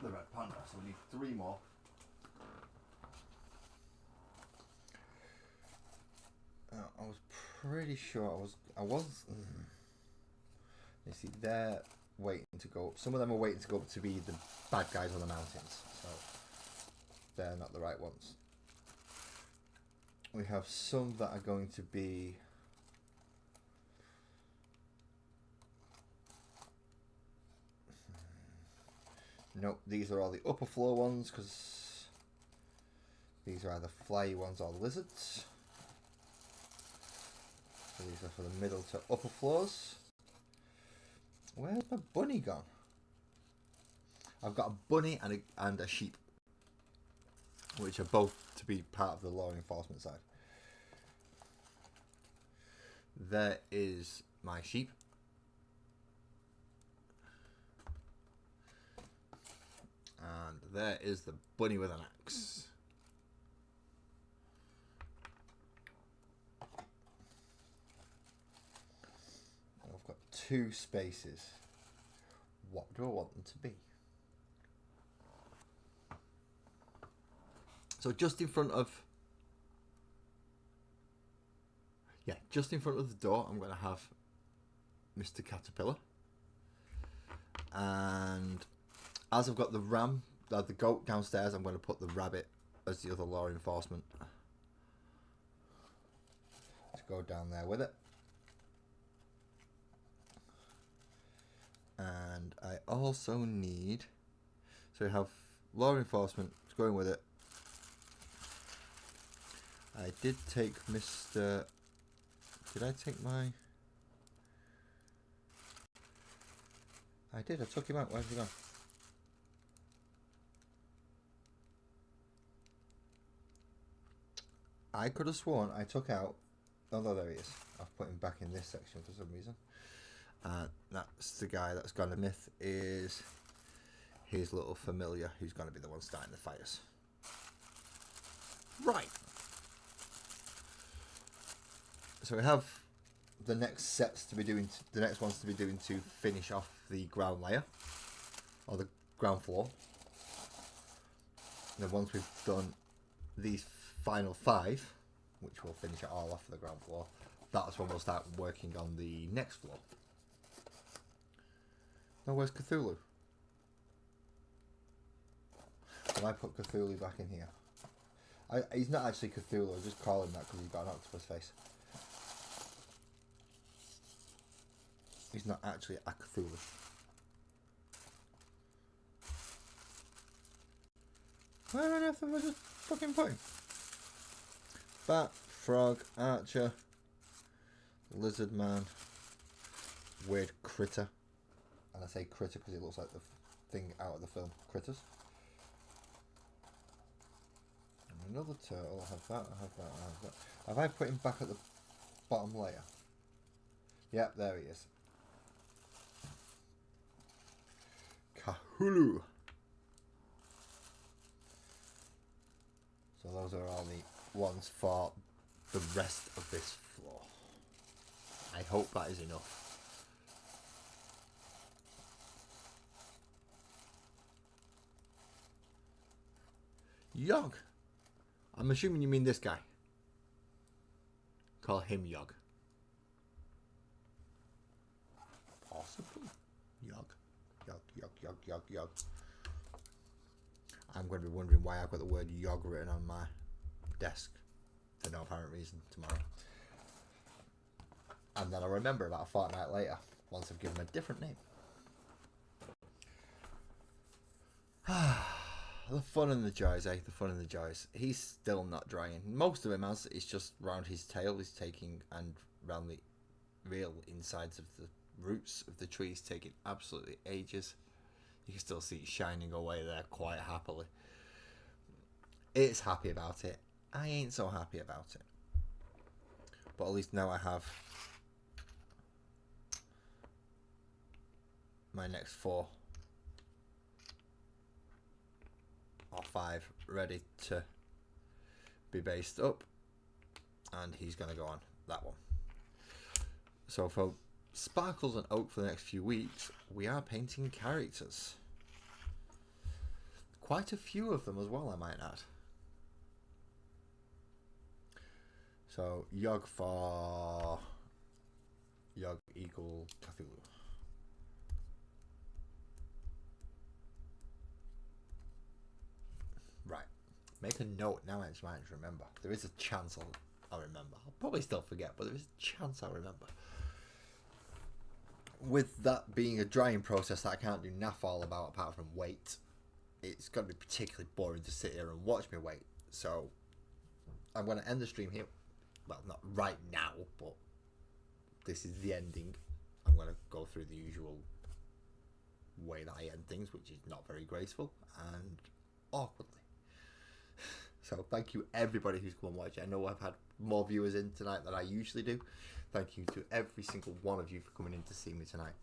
the Red Panda. So we need 3 more. I was pretty sure I was. You see, they're waiting to go. Some of them are waiting to go up to be the bad guys on the mountains. So they're not the right ones. We have some that are going to be. Nope, these are all the upper floor ones because these are either flyy ones or lizards. So these are for the middle to upper floors. Where's my bunny gone? I've got a bunny and a sheep, which are both to be part of the law enforcement side. There is my sheep. And there is the bunny with an axe. I've got 2 spaces. What do I want them to be? So just in front of the door, I'm going to have Mr. Caterpillar. And as I've got the the goat downstairs, I'm going to put the rabbit as the other law enforcement. Let's go down there with it. And I also need, so we have law enforcement going with it. I did take Mr. Did I take my? I did. I took him out. Where's he gone? I could have sworn I took out. Oh no, there he is. I've put him back in this section for some reason. That's the guy that's gone to myth. Is his little familiar who's going to be the one starting the fires. Right. So we have the next sets to be doing, the next ones to be doing to finish off the ground layer, or the ground floor. And then once we've done these final 5, which will finish it all off the ground floor, that's when we'll start working on the next floor. Now where's Cthulhu? Well, I put Cthulhu back in here. He's not actually Cthulhu, I just call him that because he's got an octopus face. He's not actually a Cthulhu. Where on earth am I just fucking putting? Bat, frog, archer, lizard man, weird critter. And I say critter because it looks like the thing out of the film Critters. And another turtle. I have that, I have that, I have that. Have I put him back at the bottom layer? Yep, there he is. Cthulhu. So those are all the ones for the rest of this floor. I hope that is enough. Yog. I'm assuming you mean this guy. Call him Yog. Possibly. Yog. Yog, Yog, Yog. I'm going to be wondering why I've got the word yog written on my desk for no apparent reason tomorrow. And then I'll remember about a fortnight later, once I've given him a different name. The fun and the joys, eh? The fun and the joys. He's still not drying. Most of him has. It's just round his tail. He's taking, and round the real insides of the roots of the trees, taking absolutely ages. You can still see it shining away there quite happily. It's happy about it. I ain't so happy about it. But at least now I have my next 4 or 5 ready to be based up, and he's going to go on that one. So for Sparkles and Oak for the next few weeks, we are painting characters. Quite a few of them as well, I might add. So Yog for Yog Eagle Cthulhu. Right. Make a note now. I just might remember. There is a chance I'll remember. I'll probably still forget, but there is a chance I'll remember. With that being a drying process that I can't do naff all about apart from wait, it's going to be particularly boring to sit here and watch me wait. So I'm going to end the stream here. Well, not right now, but this is the ending. I'm going to go through the usual way that I end things, which is not very graceful and awkwardly. So thank you everybody who's come and watched. I know I've had more viewers in tonight than I usually do. Thank you to every single one of you for coming in to see me tonight.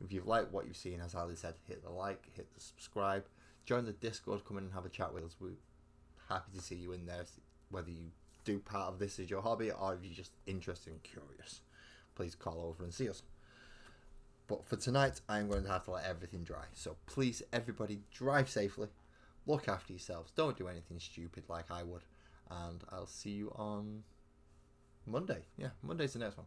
If you've liked what you've seen, as Ali said, hit the like, hit the subscribe, join the Discord, come in and have a chat with us. We're happy to see you in there, whether you do part of this as your hobby or if you're just interested and curious. Please call over and see us. But for tonight, I'm going to have to let everything dry. So please, everybody, drive safely. Look after yourselves. Don't do anything stupid like I would. And I'll see you on Monday. Yeah, Monday's the next one.